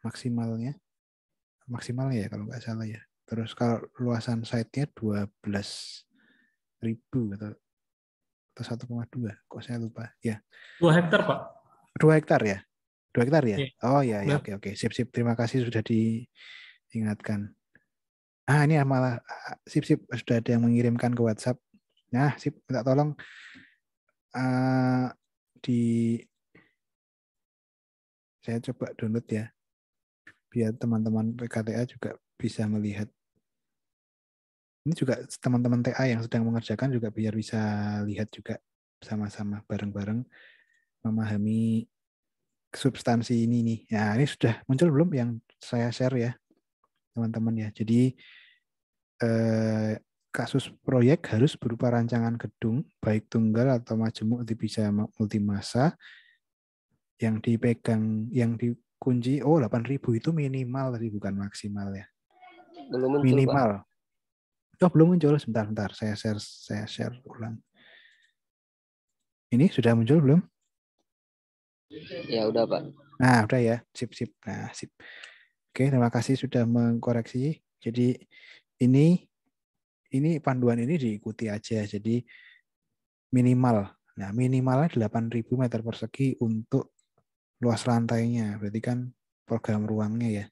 maksimalnya ya kalau nggak salah ya. Terus kalau luasan site-nya 12.000 atau 1,2. Kok saya lupa ya. 2 hektar Pak. 2 hektar ya. 2 hektar ya. Iya. Oh ya oke. Sip. Terima kasih sudah diingatkan. Ini malah sip sudah ada yang mengirimkan ke WhatsApp. Nah, sip, minta tolong saya coba download ya. Biar teman-teman PKTA juga bisa melihat. Ini juga teman-teman TA yang sedang mengerjakan juga biar bisa lihat juga sama-sama bareng-bareng memahami substansi ini nih. Nah, ini sudah muncul belum yang saya share ya, teman-teman ya. Jadi kasus proyek harus berupa rancangan gedung, baik tunggal atau majemuk bisa multimasa, yang dipegang, yang dikunci, 8.000 itu minimal tadi, bukan maksimal ya. Belum muncul, minimal. Pak. Oh, belum muncul. Sebentar. Saya share ulang. Ini sudah muncul belum? Ya udah, Pak. Nah, udah ya. Sip. Nah, sip. Oke, terima kasih sudah mengkoreksi. Jadi ini panduan ini diikuti aja. Jadi minimal. Nah, minimalnya 8.000 meter persegi untuk luas lantainya. Berarti kan program ruangnya ya.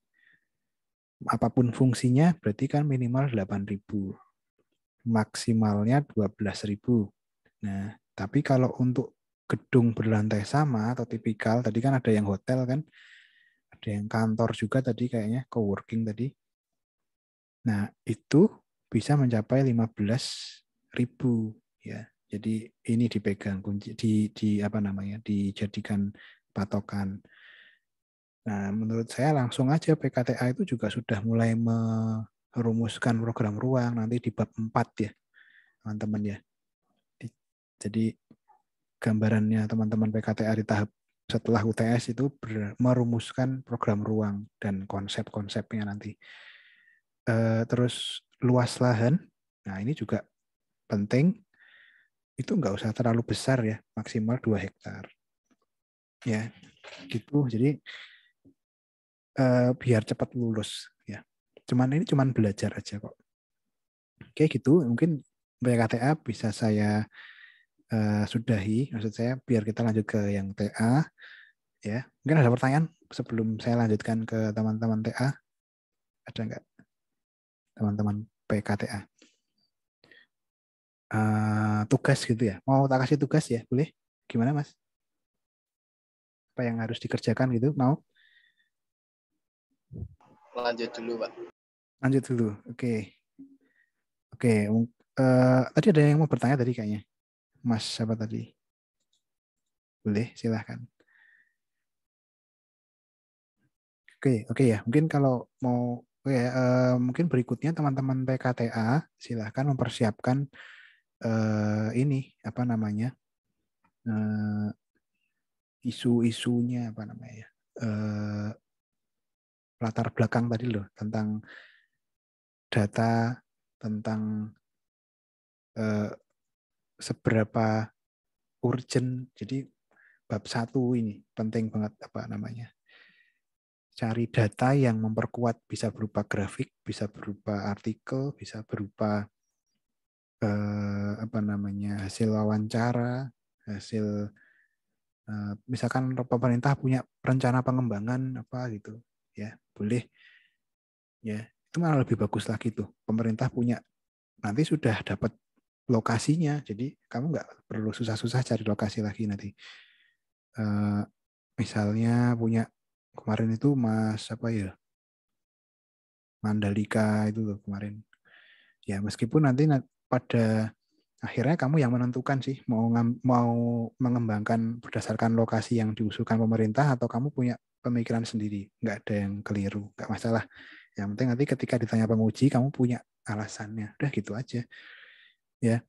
Apapun fungsinya berarti kan minimal 8.000. Maksimalnya 12.000. Nah, tapi kalau untuk gedung berlantai sama atau tipikal, tadi kan ada yang hotel kan, ada yang kantor juga tadi kayaknya, coworking tadi. Nah, itu bisa mencapai 15.000 ya. Jadi ini dipegang kunci dijadikan patokan. Nah, menurut saya langsung aja PKTA itu juga sudah mulai merumuskan program ruang nanti di bab 4 ya, teman-teman ya. Jadi gambarannya teman-teman PKTA di tahap setelah UTS itu merumuskan program ruang dan konsep-konsepnya nanti. Terus luas lahan, nah ini juga penting. Itu nggak usah terlalu besar ya, maksimal 2 hektar. Ya, gitu. Jadi biar cepat lulus ya. Ini cuman belajar aja kok. Oke gitu, mungkin PKTA bisa saya sudahi. Maksud saya biar kita lanjut ke yang TA ya. Mungkin ada pertanyaan sebelum saya lanjutkan ke teman-teman TA. Ada nggak? Teman-teman PKTA. Tugas gitu ya. Mau tak kasih tugas ya? Boleh? Gimana Mas? Apa yang harus dikerjakan gitu? Mau? Lanjut dulu, Pak. Lanjut dulu. Oke. Tadi ada yang mau bertanya tadi kayaknya. Mas siapa tadi? Boleh, silahkan. Oke ya. Mungkin kalau mau mungkin berikutnya teman-teman PKTA silahkan mempersiapkan ini isu-isunya latar belakang tadi loh tentang data, tentang seberapa urgent. Jadi bab 1 ini penting banget cari data yang memperkuat, bisa berupa grafik, bisa berupa artikel, bisa berupa hasil wawancara, hasil misalkan pemerintah punya rencana pengembangan gitu ya, boleh ya, itu malah lebih bagus lagi tuh. Pemerintah punya, nanti sudah dapat lokasinya. Jadi kamu nggak perlu susah-susah cari lokasi lagi nanti. Misalnya punya kemarin itu Mas apa ya, Mandalika itu loh kemarin. Ya meskipun nanti pada akhirnya kamu yang menentukan sih mau mengembangkan berdasarkan lokasi yang diusulkan pemerintah atau kamu punya pemikiran sendiri. Nggak ada yang keliru, nggak masalah. Yang penting nanti ketika ditanya penguji kamu punya alasannya. Udah gitu aja. Ya,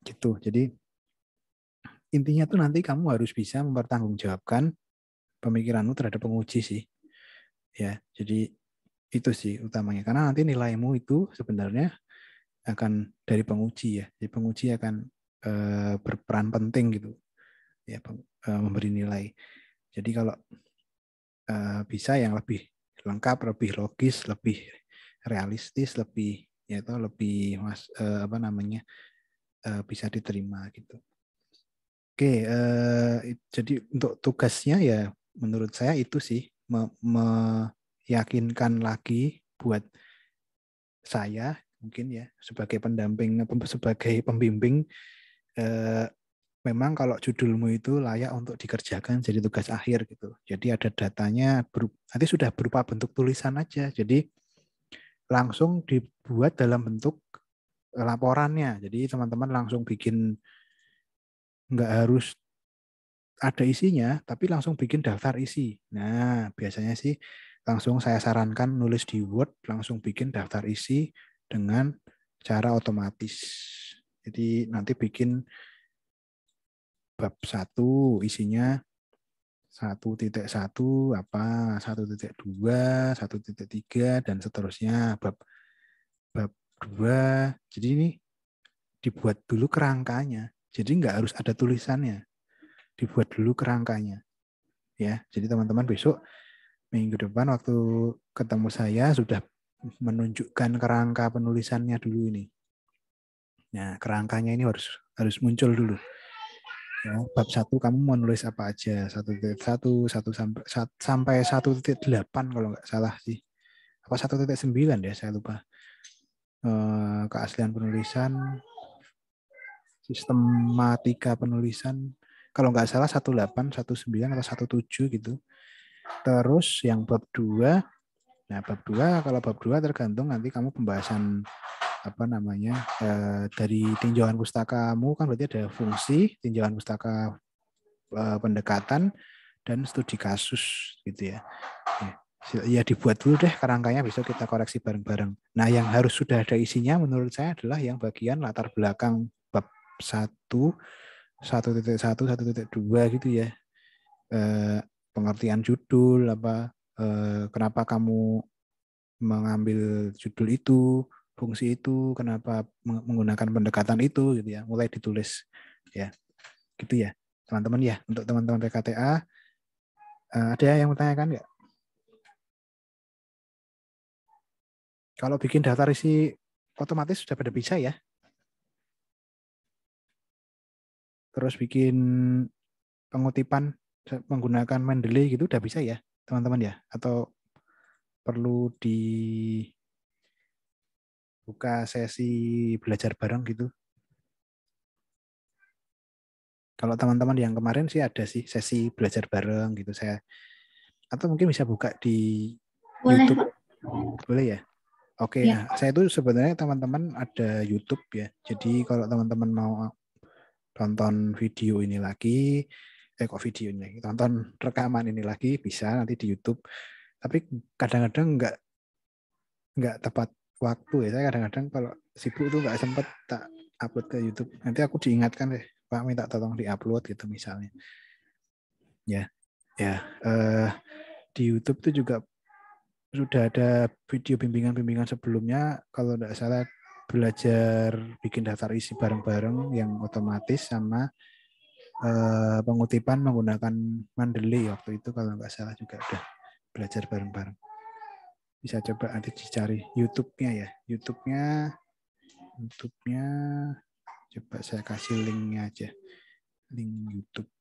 gitu. Jadi intinya tuh nanti kamu harus bisa mempertanggungjawabkan pemikiranmu terhadap penguji sih. Ya, jadi itu sih utamanya. Karena nanti nilaimu itu sebenarnya akan dari penguji ya. Jadi penguji akan berperan penting gitu. Ya, memberi nilai. Jadi kalau bisa yang lebih lengkap, lebih logis, lebih realistis, lebih yaitu lebih apa namanya bisa diterima gitu. Oke, jadi untuk tugasnya ya menurut saya itu sih meyakinkan lagi buat saya mungkin ya sebagai pendamping, sebagai pembimbing, memang kalau judulmu itu layak untuk dikerjakan jadi tugas akhir gitu. Jadi ada datanya, nanti sudah berupa bentuk tulisan aja. Jadi langsung dibuat dalam bentuk laporannya. Jadi teman-teman langsung bikin, nggak harus ada isinya, tapi langsung bikin daftar isi. Nah, biasanya sih langsung saya sarankan nulis di Word, langsung bikin daftar isi dengan cara otomatis. Jadi nanti bikin bab 1 isinya 1.1 apa, 1.2, 1.3 dan seterusnya bab 2. Jadi ini dibuat dulu kerangkanya. Jadi nggak harus ada tulisannya. Dibuat dulu kerangkanya. Ya, jadi teman-teman besok minggu depan waktu ketemu saya sudah menunjukkan kerangka penulisannya dulu ini. Nah, kerangkanya ini harus muncul dulu. Ya, bab 1 kamu mau nulis apa aja? 1.1, 1 sampai 1.8 kalau nggak salah sih. Apa 1.9 ya, saya lupa. Keaslian penulisan, sistematika penulisan, kalau nggak salah 18, 19 atau 17 gitu. Terus yang bab 2, nah bab 2 kalau bab 2 tergantung nanti kamu pembahasan apa namanya dari tinjauan pustakamu kan berarti ada fungsi, tinjauan pustaka, pendekatan dan studi kasus gitu ya. Ya dibuat dulu deh kerangkanya, besok kita koreksi bareng-bareng. Nah yang harus sudah ada isinya menurut saya adalah yang bagian latar belakang bab 1, 1.1, 1.2 gitu ya. Pengertian judul apa, kenapa kamu mengambil judul itu, fungsi itu, kenapa menggunakan pendekatan itu gitu ya. Mulai ditulis ya. Gitu ya, teman-teman ya. Untuk teman-teman PKTA ada yang mau tanyakan nggak? Kalau bikin daftar isi otomatis sudah pada bisa ya. Terus bikin pengutipan menggunakan Mendeley gitu udah bisa ya, teman-teman ya? Atau perlu dibuka sesi belajar bareng gitu? Kalau teman-teman yang kemarin sih ada sih sesi belajar bareng gitu saya. Atau mungkin bisa buka di Boleh, YouTube. Pak. Boleh ya? Oke, Ya. saya itu sebenarnya teman-teman ada YouTube ya. Jadi kalau teman-teman mau tonton video ini lagi, kok video ini lagi, tonton rekaman ini lagi bisa nanti di YouTube. Tapi kadang-kadang nggak tepat waktu ya. Saya kadang-kadang kalau sibuk tuh nggak sempet tak upload ke YouTube. Nanti aku diingatkan deh, Pak minta tolong diupload gitu misalnya. Ya, ya. Di YouTube tuh juga sudah ada video bimbingan-bimbingan sebelumnya. Kalau nggak salah belajar bikin daftar isi bareng-bareng yang otomatis sama pengutipan menggunakan Mendeley waktu itu kalau nggak salah juga udah belajar bareng-bareng. Bisa coba nanti dicari YouTube-nya ya. YouTube-nya coba saya kasih linknya aja. Link YouTube.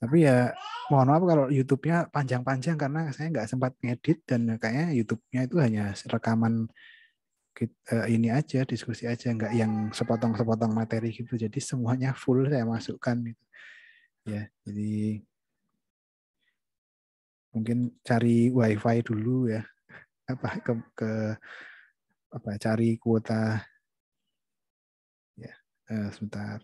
Tapi ya mohon maaf kalau YouTube-nya panjang-panjang karena saya nggak sempat ngedit dan kayaknya YouTube-nya itu hanya rekaman ini aja, diskusi aja, nggak yang sepotong-sepotong materi gitu. Jadi semuanya full saya masukkan gitu. Ya, jadi mungkin cari WiFi dulu ya, apa apa cari kuota ya. Sebentar.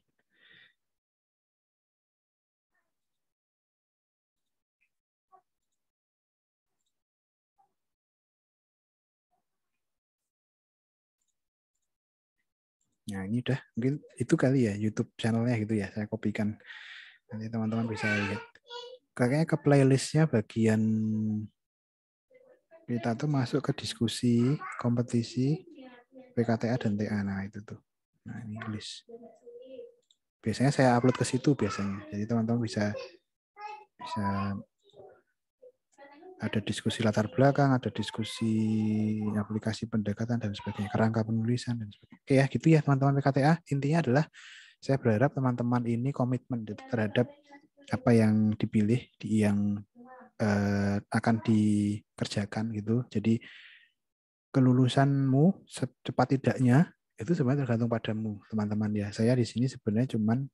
Nah ini udah mungkin itu kali ya YouTube channelnya gitu ya, saya kopikan, nanti teman-teman bisa lihat. Kayaknya ke playlistnya bagian kita tuh masuk ke diskusi, kompetisi, PKTA dan TA. Nah itu tuh, nah ini list. Biasanya saya upload ke situ biasanya, jadi teman-teman bisa ada diskusi latar belakang, ada diskusi aplikasi pendekatan dan sebagainya, kerangka penulisan dan sebagainya. Oke ya, gitu ya teman-teman PKTA. Intinya adalah saya berharap teman-teman ini komitmen terhadap apa yang dipilih, yang akan dikerjakan gitu. Jadi kelulusanmu secepat tidaknya itu sebenarnya tergantung padamu, teman-teman ya. Saya di sini sebenarnya cuman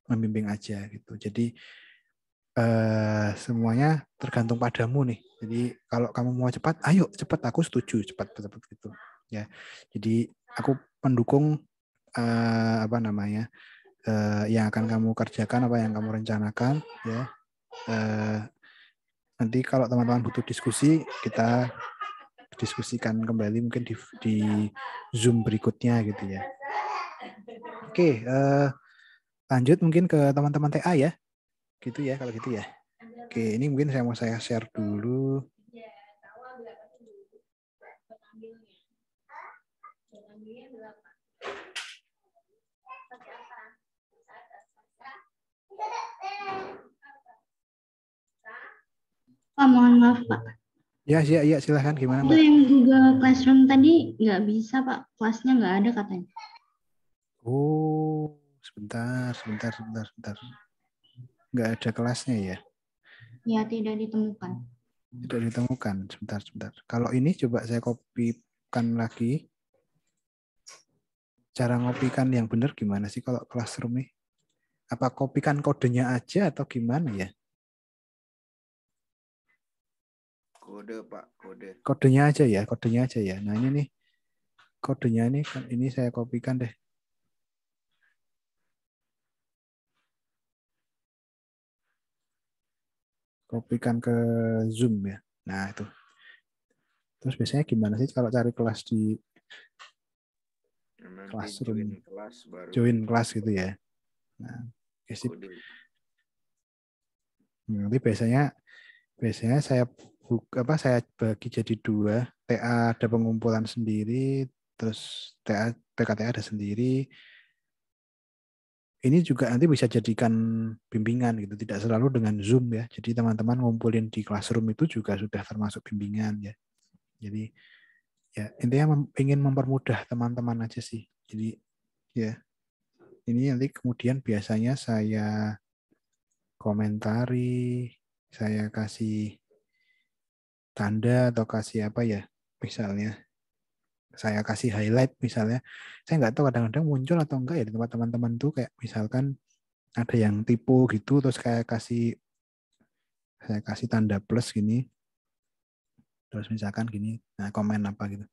membimbing aja gitu. Jadi semuanya tergantung padamu nih. Jadi kalau kamu mau cepat, ayo cepat, aku setuju cepat gitu ya. Jadi aku mendukung apa namanya yang akan kamu kerjakan, apa yang kamu rencanakan ya. Nanti kalau teman-teman butuh diskusi, kita diskusikan kembali mungkin di Zoom berikutnya gitu ya. Oke, lanjut mungkin ke teman-teman TA ya. Gitu ya kalau gitu ya. Oke, ini mungkin saya share dulu. Pak, mohon maaf Pak. Ya, silahkan gimana Itu Mbak? yang Google Classroom tadi nggak bisa Pak, kelasnya nggak ada katanya. Oh, sebentar. Nggak ada kelasnya ya? Ya, tidak ditemukan. Tidak ditemukan. Sebentar. Kalau ini coba saya kopikan lagi. Cara ngopikan yang benar gimana sih kalau Classroom nih? Apa kopikan kodenya aja atau gimana ya? Kode Pak, kode. Kodenya aja ya. Nah ini nih kodenya ini saya kopikan deh. Kopikan ke Zoom ya. Nah itu. Terus biasanya gimana sih kalau cari kelas di Classroom? Join kelas baru. Join kelas gitu ya. Nah, nanti biasanya saya saya bagi jadi 2. TA ada pengumpulan sendiri, terus PKTA ada sendiri. Ini juga nanti bisa jadikan bimbingan gitu, tidak selalu dengan Zoom ya. Jadi teman-teman ngumpulin di Classroom itu juga sudah termasuk bimbingan ya. Jadi ya intinya ingin mempermudah teman-teman aja sih. Jadi ya ini nanti kemudian biasanya saya komentari, saya kasih tanda atau kasih apa ya, misalnya saya kasih highlight misalnya. Saya nggak tahu kadang-kadang muncul atau enggak ya di tempat teman-teman tuh, kayak misalkan ada yang tipu gitu terus saya kasih tanda plus gini, terus misalkan gini, nah komen apa gitu.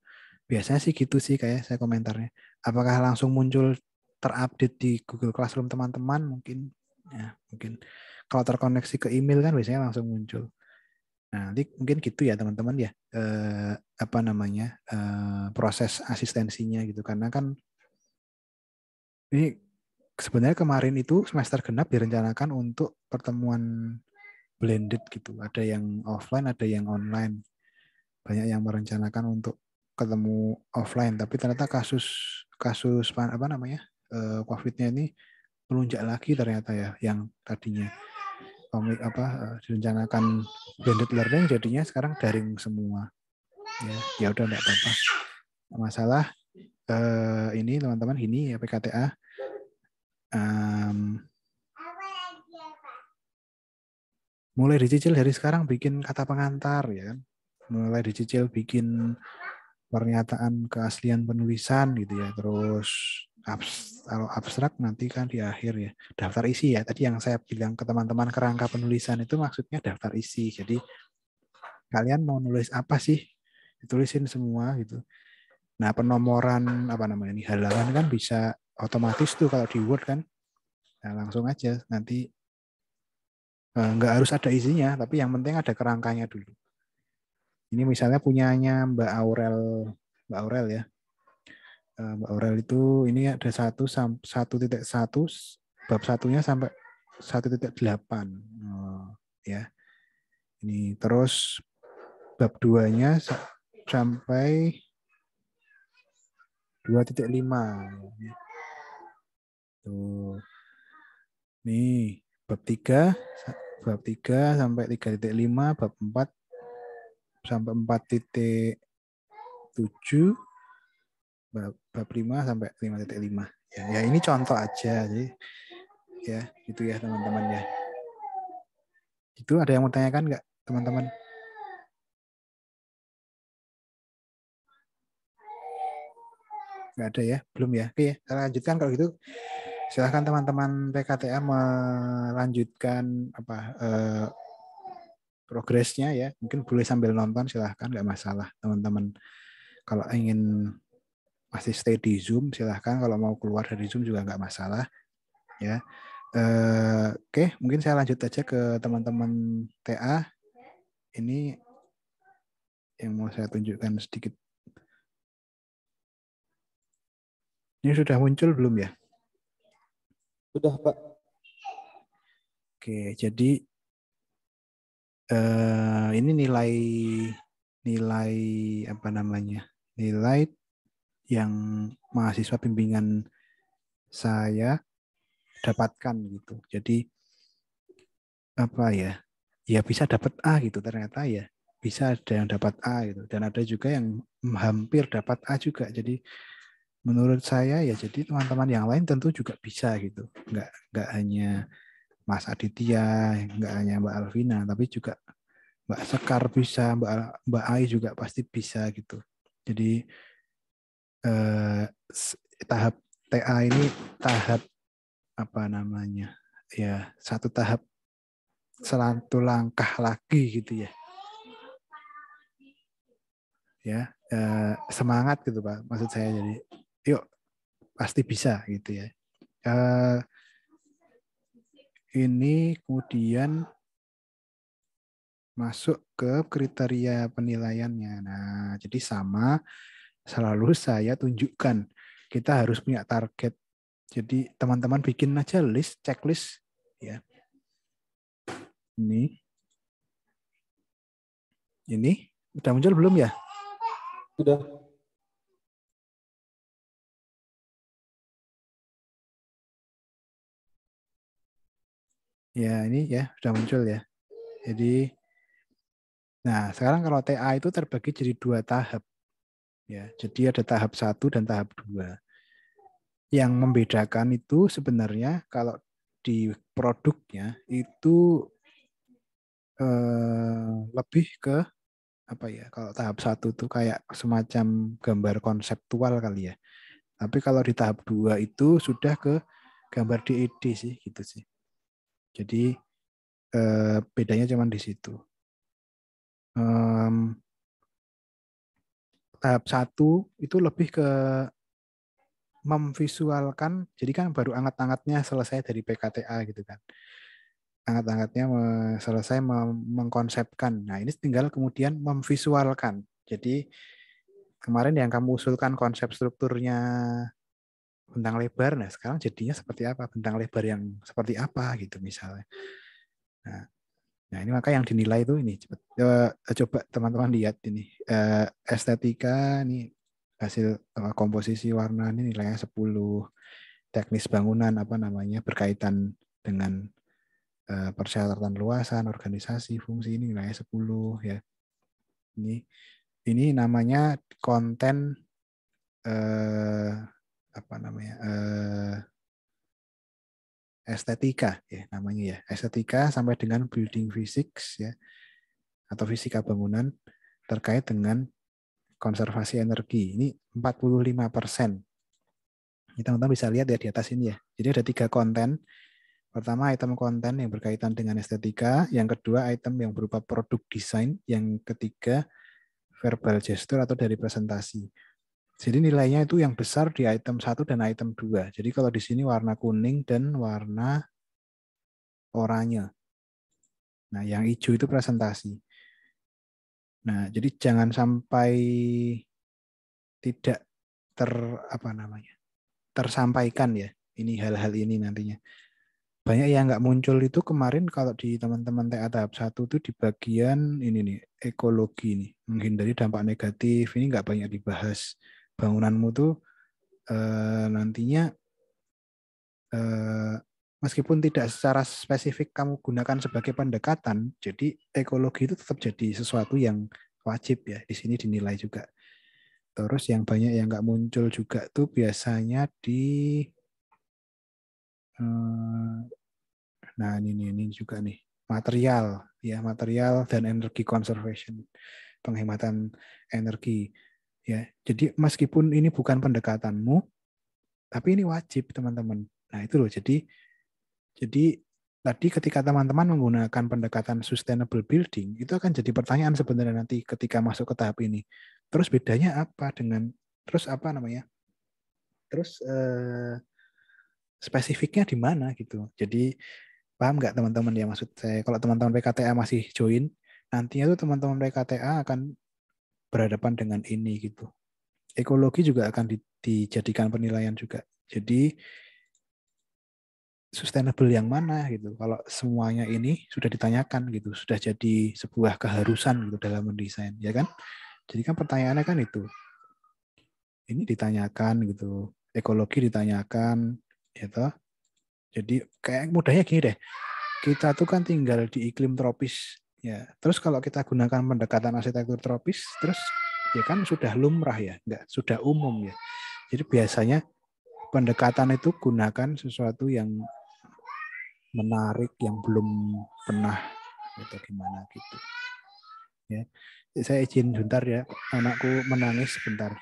Biasanya sih gitu sih kayak saya komentarnya. Apakah langsung muncul terupdate di Google Classroom teman-teman? Mungkin ya, mungkin kalau terkoneksi ke email kan biasanya langsung muncul. Nah, nanti mungkin gitu ya teman-teman ya, apa namanya, proses asistensinya gitu. Karena kan ini sebenarnya kemarin itu semester genap direncanakan untuk pertemuan blended gitu. Ada yang offline, ada yang online. Banyak yang merencanakan untuk ketemu offline, tapi ternyata kasus apa namanya, COVID-nya ini melunjak lagi ternyata ya, yang tadinya direncanakan blended learning jadinya sekarang daring semua. Ya udah enggak apa-apa. Masalah ini teman-teman ini ya PKTA. mulai dicicil dari sekarang bikin kata pengantar ya kan. Mulai dicicil bikin pernyataan keaslian penulisan gitu ya. Terus kalau abstrak nanti kan di akhir ya. Daftar isi ya. Tadi yang saya bilang ke teman-teman kerangka penulisan itu maksudnya daftar isi. Jadi kalian mau nulis apa sih? Ditulisin semua gitu. Nah, penomoran apa namanya ini halaman kan bisa otomatis tuh kalau di Word kan. Nah, langsung aja nanti nggak harus ada isinya, tapi yang penting ada kerangkanya dulu. Ini misalnya punyanya Mbak Aurel ya. Mbak Aurel itu ini ada 1.1 bab satunya sampai 1.8 ya. Ini terus bab 2-nya sampai 2.5. Tuh. Nih, bab 3 sampai 3.5, bab 4 sampai 4.7, bab 5 sampai 5.5. Ya, ini contoh aja. Jadi ya, gitu ya teman-teman ya. Itu ada yang mau tanyakan nggak teman-teman? Nggak ada ya? Belum ya? Oke ya, kita lanjutkan kalau gitu. Silahkan teman-teman PKTA melanjutkan progresnya ya. Mungkin boleh sambil nonton, silahkan, nggak masalah teman-teman. Kalau ingin masih stay di Zoom, silahkan. Kalau mau keluar dari Zoom juga nggak masalah ya. Oke, mungkin saya lanjut aja ke teman-teman TA. Ini yang mau saya tunjukkan sedikit. Ini sudah muncul belum ya? Sudah, Pak. Oke, jadi ini nilai apa namanya? Nilai yang mahasiswa bimbingan saya dapatkan gitu. Jadi apa ya? Ya bisa dapat A gitu ternyata ya. Bisa ada yang dapat A gitu dan ada juga yang hampir dapat A juga. Jadi menurut saya ya jadi teman-teman yang lain tentu juga bisa gitu. Enggak hanya Mas Aditya, enggak hanya Mbak Alvina, tapi juga Mbak Sekar bisa, Mbak Ai juga pasti bisa gitu. Jadi tahap TA ini tahap apa namanya? Ya, satu tahap langkah lagi gitu ya. Ya, semangat gitu Pak. Maksud saya jadi yuk pasti bisa gitu ya. Ini kemudian masuk ke kriteria penilaiannya. Nah, jadi sama selalu saya tunjukkan. Kita harus punya target. Jadi teman-teman bikin aja checklist ya. Ini udah muncul belum ya? Sudah. Ya, ini ya sudah muncul ya. Jadi nah, sekarang kalau TA itu terbagi jadi 2 tahap. Ya, jadi ada tahap 1 dan tahap 2. Yang membedakan itu sebenarnya kalau di produknya itu lebih ke apa ya? Kalau tahap 1 itu kayak semacam gambar konseptual kali ya. Tapi kalau di tahap 2 itu sudah ke gambar DED sih gitu sih. Jadi bedanya cuma di situ. Tahap 1 itu lebih ke memvisualkan, jadi kan baru anget-angetnya selesai dari PKTA gitu kan. Anget-angetnya selesai mengkonsepkan. Nah ini tinggal kemudian memvisualkan. Jadi kemarin yang kamu usulkan konsep strukturnya bentang lebar, nah sekarang jadinya seperti apa? Bentang lebar yang seperti apa gitu misalnya. Nah ini maka yang dinilai itu ini. Coba teman-teman lihat ini. Estetika, ini hasil komposisi warna ini nilainya 10. Teknis bangunan apa namanya berkaitan dengan persyaratan luasan, organisasi, fungsi ini nilainya 10 ya. Ini namanya konten apa namanya estetika ya namanya ya. Estetika sampai dengan building physics ya atau fisika bangunan terkait dengan konservasi energi. Ini 45%. Ini teman-teman bisa lihat ya di atas ini ya. Jadi ada 3 konten. Pertama, item konten yang berkaitan dengan estetika. Yang kedua, item yang berupa produk desain. Yang ketiga, verbal gesture atau dari presentasi. Jadi nilainya itu yang besar di item 1 dan item 2. Jadi kalau di sini warna kuning dan warna oranye. Nah, yang hijau itu presentasi. Nah, jadi jangan sampai tidak tersampaikan ya. Ini hal-hal ini nantinya. Banyak yang nggak muncul itu kemarin kalau di teman-teman TA tahap 1 itu di bagian ini nih, ekologi nih, menghindari dampak negatif. Ini nggak banyak dibahas. Bangunanmu tuh nantinya meskipun tidak secara spesifik kamu gunakan sebagai pendekatan, jadi ekologi itu tetap jadi sesuatu yang wajib ya, di sini dinilai juga. Terus yang banyak yang nggak muncul juga tuh biasanya di nah ini juga nih material ya, material dan energi conservation, penghematan energi ya. Jadi meskipun ini bukan pendekatanmu, tapi ini wajib teman-teman. Nah itu loh. Jadi tadi ketika teman-teman menggunakan pendekatan sustainable building, itu akan jadi pertanyaan sebenarnya nanti ketika masuk ke tahap ini. Terus bedanya apa dengan Terus spesifiknya di mana gitu. Jadi paham nggak teman-teman ya maksud saya? Kalau teman-teman PKTA masih join, nantinya tuh teman-teman PKTA akan berhadapan dengan ini gitu. Ekologi juga akan dijadikan penilaian juga. Jadi sustainable yang mana gitu. Kalau semuanya ini sudah ditanyakan gitu, sudah jadi sebuah keharusan gitu dalam mendesain, ya kan? Jadi kan pertanyaannya kan itu. Ini ditanyakan gitu, ekologi ditanyakan, gitu. Jadi kayak mudahnya gini deh. Kita tuh kan tinggal di iklim tropis, ya. Terus kalau kita gunakan pendekatan arsitektur tropis, terus ya kan sudah lumrah ya, enggak sudah umum ya. Jadi biasanya pendekatan itu gunakan sesuatu yang menarik yang belum pernah atau gimana gitu ya. Saya izin sebentar ya, anakku menangis sebentar.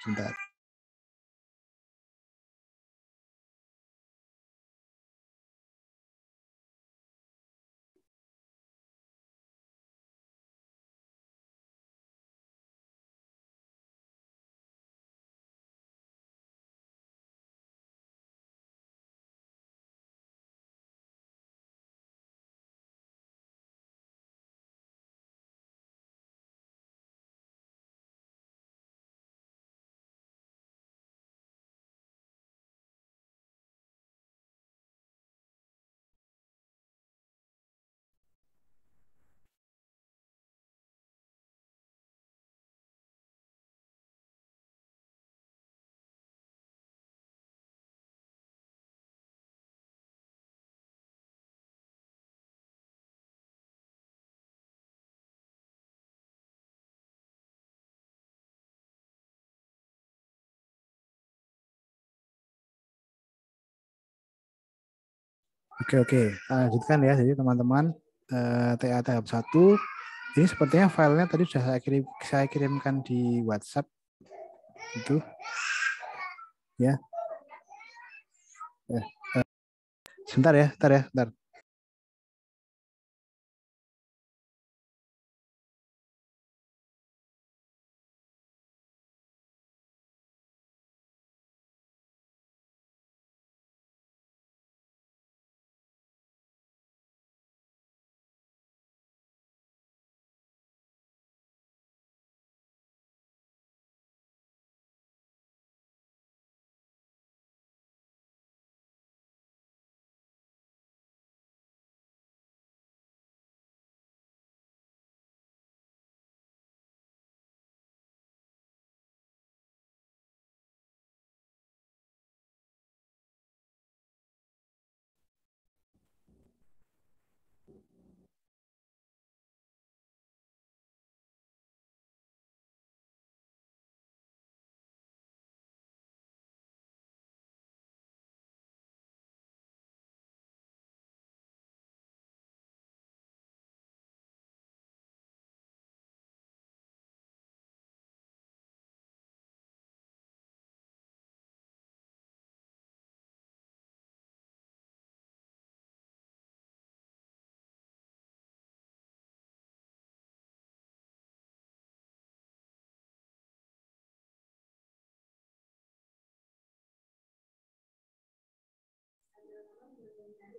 Oke. Lanjutkan ya. Jadi teman-teman TA tahap 1 ini sepertinya filenya tadi sudah saya kirimkan di WhatsApp itu ya. Sebentar ya.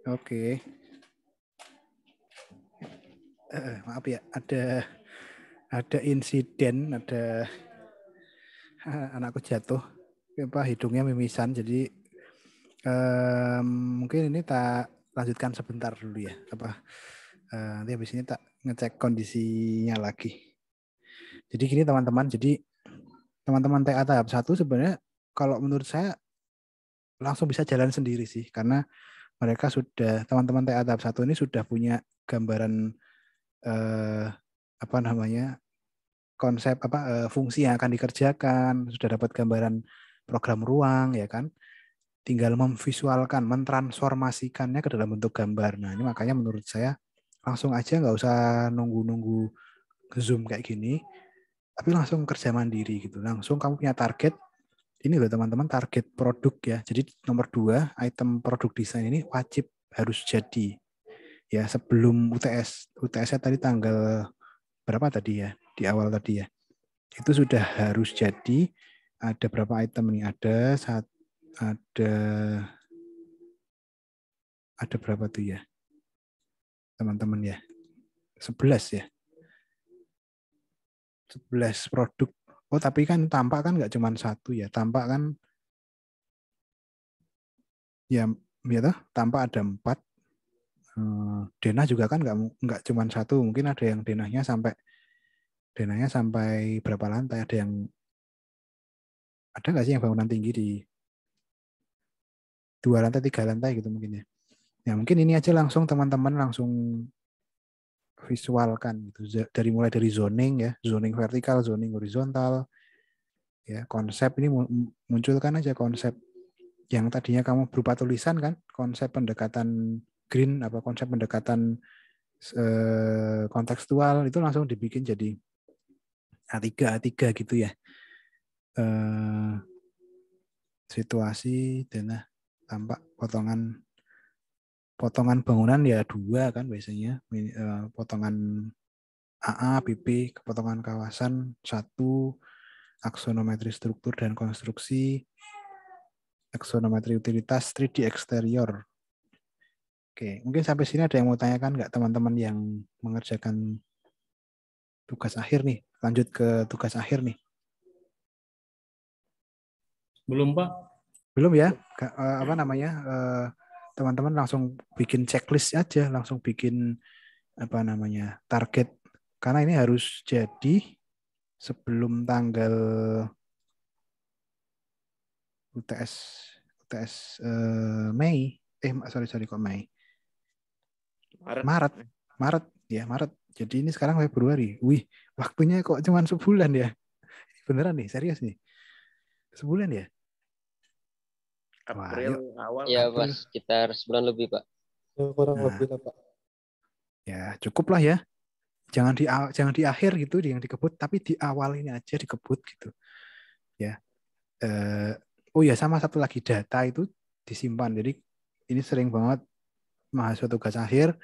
Oke. Maaf ya, ada insiden, ada anakku jatuh, hidungnya mimisan, jadi mungkin ini tak lanjutkan sebentar dulu ya. Nanti habis ini tak ngecek kondisinya lagi. Jadi gini teman-teman, jadi teman-teman TA tahap 1 sebenarnya kalau menurut saya langsung bisa jalan sendiri sih, karena mereka sudah, teman-teman TA tahap 1 ini sudah punya gambaran konsep fungsi yang akan dikerjakan, sudah dapat gambaran program ruang ya kan. Tinggal memvisualkan, mentransformasikannya ke dalam bentuk gambar. Nah, ini makanya menurut saya langsung aja, nggak usah nunggu-nunggu Zoom kayak gini, tapi langsung kerja mandiri gitu. Langsung kamu punya target. Ini loh teman-teman, target produk ya. Jadi nomor 2, item produk desain ini wajib harus jadi. Ya, sebelum UTS. UTS-nya tadi tanggal berapa tadi ya? Di awal tadi ya. Itu sudah harus jadi. Ada berapa item nih? Ada berapa tuh ya? Teman-teman ya. 11 ya. 11 produk. Oh, tapi kan tampak kan nggak cuma satu ya. Tampak kan ya toh, tampak ada 4. Denah juga kan nggak cuma satu. Mungkin ada yang denahnya sampai berapa lantai. Ada nggak sih yang bangunan tinggi di 2 lantai, 3 lantai gitu mungkin ya. Ya mungkin ini aja langsung teman-teman langsung visualkan gitu. Mulai dari zoning ya, zoning vertikal, zoning horizontal. Ya, konsep ini munculkan aja konsep yang tadinya kamu berupa tulisan kan, konsep pendekatan green, konsep pendekatan kontekstual itu langsung dibikin jadi A3 gitu ya. Situasi dan tampak potongan bangunan ya 2 kan biasanya, potongan AA, BP, potongan kawasan 1, aksonometri struktur dan konstruksi, aksonometri utilitas, 3D eksterior. Oke, mungkin sampai sini ada yang mau tanyakan nggak teman-teman yang mengerjakan tugas akhir nih? Lanjut ke tugas akhir nih. Belum, Pak. Belum ya? Teman-teman langsung bikin checklist aja, langsung bikin target. Karena ini harus jadi sebelum tanggal UTS Mei. Sorry kok Mei. Maret. Jadi ini sekarang Februari. Wih, waktunya kok cuma sebulan ya? Beneran nih, serius nih. Sebulan ya? April awal. Ya, Pak, sekitar sebulan lebih, Pak. Kurang lebih lah, Pak. Ya, cukup lah ya. Jangan di akhir gitu yang dikebut, tapi di awal ini aja dikebut gitu. Ya. Oh ya, sama satu lagi, data itu disimpan. Jadi ini sering banget mahasiswa tugas akhir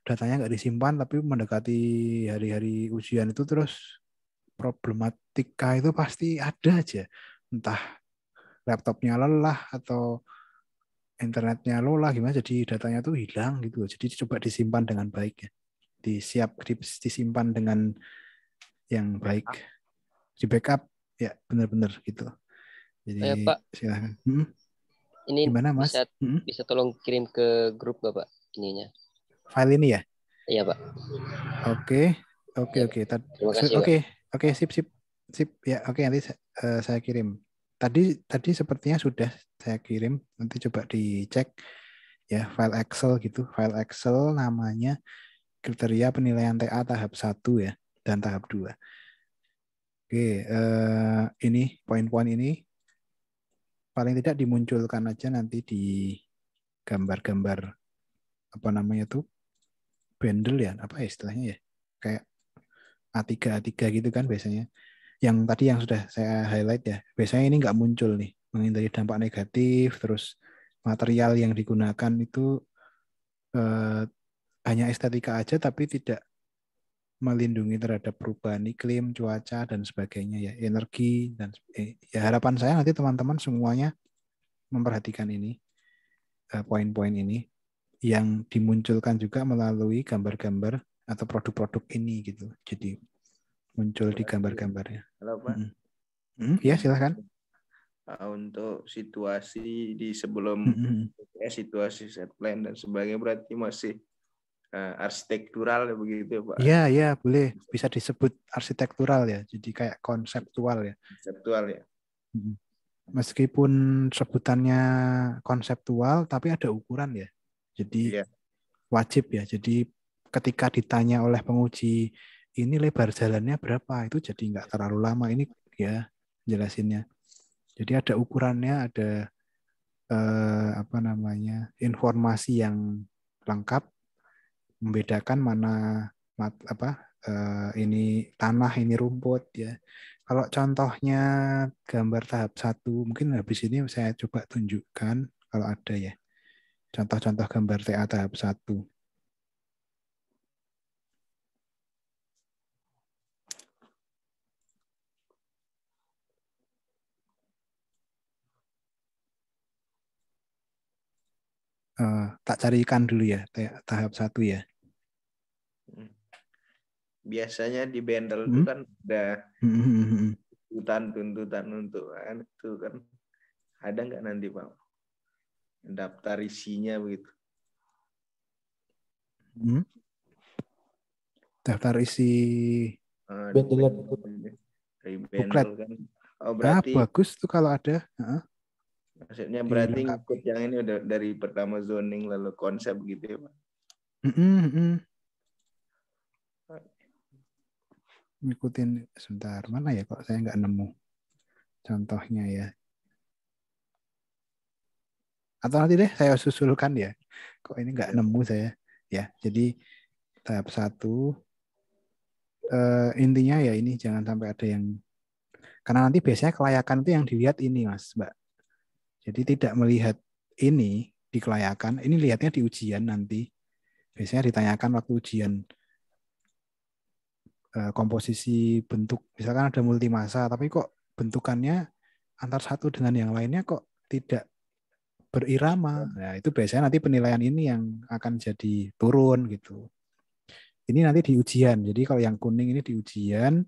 datanya nggak disimpan, tapi mendekati hari-hari ujian itu terus problematika itu pasti ada aja. Entah laptopnya lelah atau internetnya lelah gimana, jadi datanya tuh hilang gitu. Jadi coba disimpan dengan baik ya. Disimpan dengan yang baik. Di backup ya, benar-benar gitu. Jadi Pak, silakan. Ini gimana Mas? Bisa tolong kirim ke grup Bapak ininya. File ini ya? Iya, Pak. Oke. Terima kasih, Oke, sip. Ya, oke, nanti saya kirim. Tadi sepertinya sudah saya kirim. Nanti coba dicek ya, file Excel gitu. File Excel namanya kriteria penilaian TA tahap 1 ya dan tahap 2. Oke, ini poin-poin ini paling tidak dimunculkan aja nanti di gambar-gambar bundle ya, istilahnya ya, kayak A3 gitu kan biasanya. Yang tadi yang sudah saya highlight ya, biasanya ini nggak muncul nih, menghindari dampak negatif, terus material yang digunakan itu hanya estetika aja tapi tidak melindungi terhadap perubahan iklim, cuaca dan sebagainya ya, energi dan ya, harapan saya nanti teman-teman semuanya memperhatikan ini poin-poin ini. yang dimunculkan juga melalui gambar-gambar atau produk-produk ini gitu. Jadi muncul di gambar-gambarnya. Halo Pak. Ya silahkan. Untuk situasi di sebelum situasi set plan dan sebagainya berarti masih arsitektural ya begitu ya Pak? Iya, ya boleh. Bisa disebut arsitektural ya. Jadi kayak konseptual ya. Konseptual ya. Meskipun sebutannya konseptual, tapi ada ukuran ya. Jadi wajib ya. Jadi ketika ditanya oleh penguji, ini lebar jalannya berapa? Itu jadi nggak terlalu lama. Ini ya jelasinnya. Jadi ada ukurannya, ada informasi yang lengkap, membedakan mana ini tanah, ini rumput ya. Kalau contohnya gambar tahap 1, mungkin habis ini saya coba tunjukkan kalau ada ya. Contoh-contoh gambar TA tahap 1. Tak carikan dulu ya, tahap 1 ya. Biasanya di bundle itu kan ada tuntutan untuk itu kan, ada nggak nanti Pak daftar isinya begitu? Daftar isi bundle kan. Oh berarti bagus tuh kalau ada. Maksudnya berarti ikut yang ini udah dari pertama zoning lalu konsep gitu ya Pak? Ngikutin sebentar, mana ya kok saya nggak nemu contohnya ya. Atau nanti deh saya susulkan ya. Kok ini nggak nemu saya. Ya, jadi tahap 1 intinya ya ini jangan sampai ada yang, karena nanti biasanya kelayakan itu yang dilihat ini Mas, Mbak. Jadi tidak melihat ini di kelayakan, ini lihatnya di ujian nanti. Biasanya ditanyakan waktu ujian komposisi bentuk, misalkan ada multimasa, tapi kok bentukannya antar satu dengan yang lainnya kok tidak berirama. Nah, itu biasanya nanti penilaian ini yang akan jadi turun gitu. Ini nanti di ujian. Jadi kalau yang kuning ini di ujian,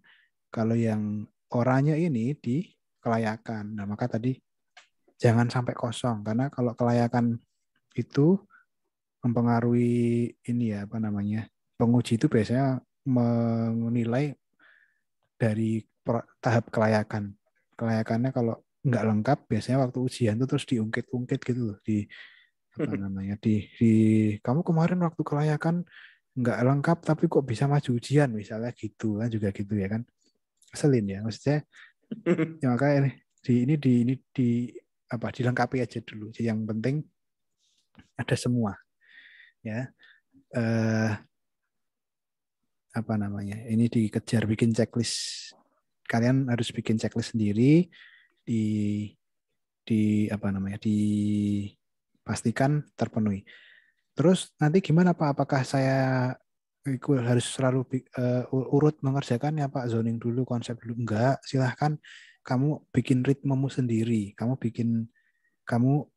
kalau yang oranye ini di kelayakan. Nah, maka tadi jangan sampai kosong, karena kalau kelayakan itu mempengaruhi ini ya, penguji itu biasanya menilai dari tahap kelayakan. Kelayakannya kalau nggak lengkap, biasanya waktu ujian itu terus diungkit-ungkit gitu loh, di kamu kemarin waktu kelayakan nggak lengkap tapi kok bisa maju ujian misalnya gitu kan, juga gitu ya kan, keselin ya maksudnya. Ya makanya dilengkapi aja dulu. Jadi yang penting ada semua ya. Ini dikejar bikin checklist. Kalian harus bikin checklist sendiri, dipastikan terpenuhi. Terus nanti gimana Pak? Apakah saya harus selalu urut mengerjakannya Pak? Zoning dulu, konsep dulu? Enggak, silahkan kamu bikin ritmemu sendiri.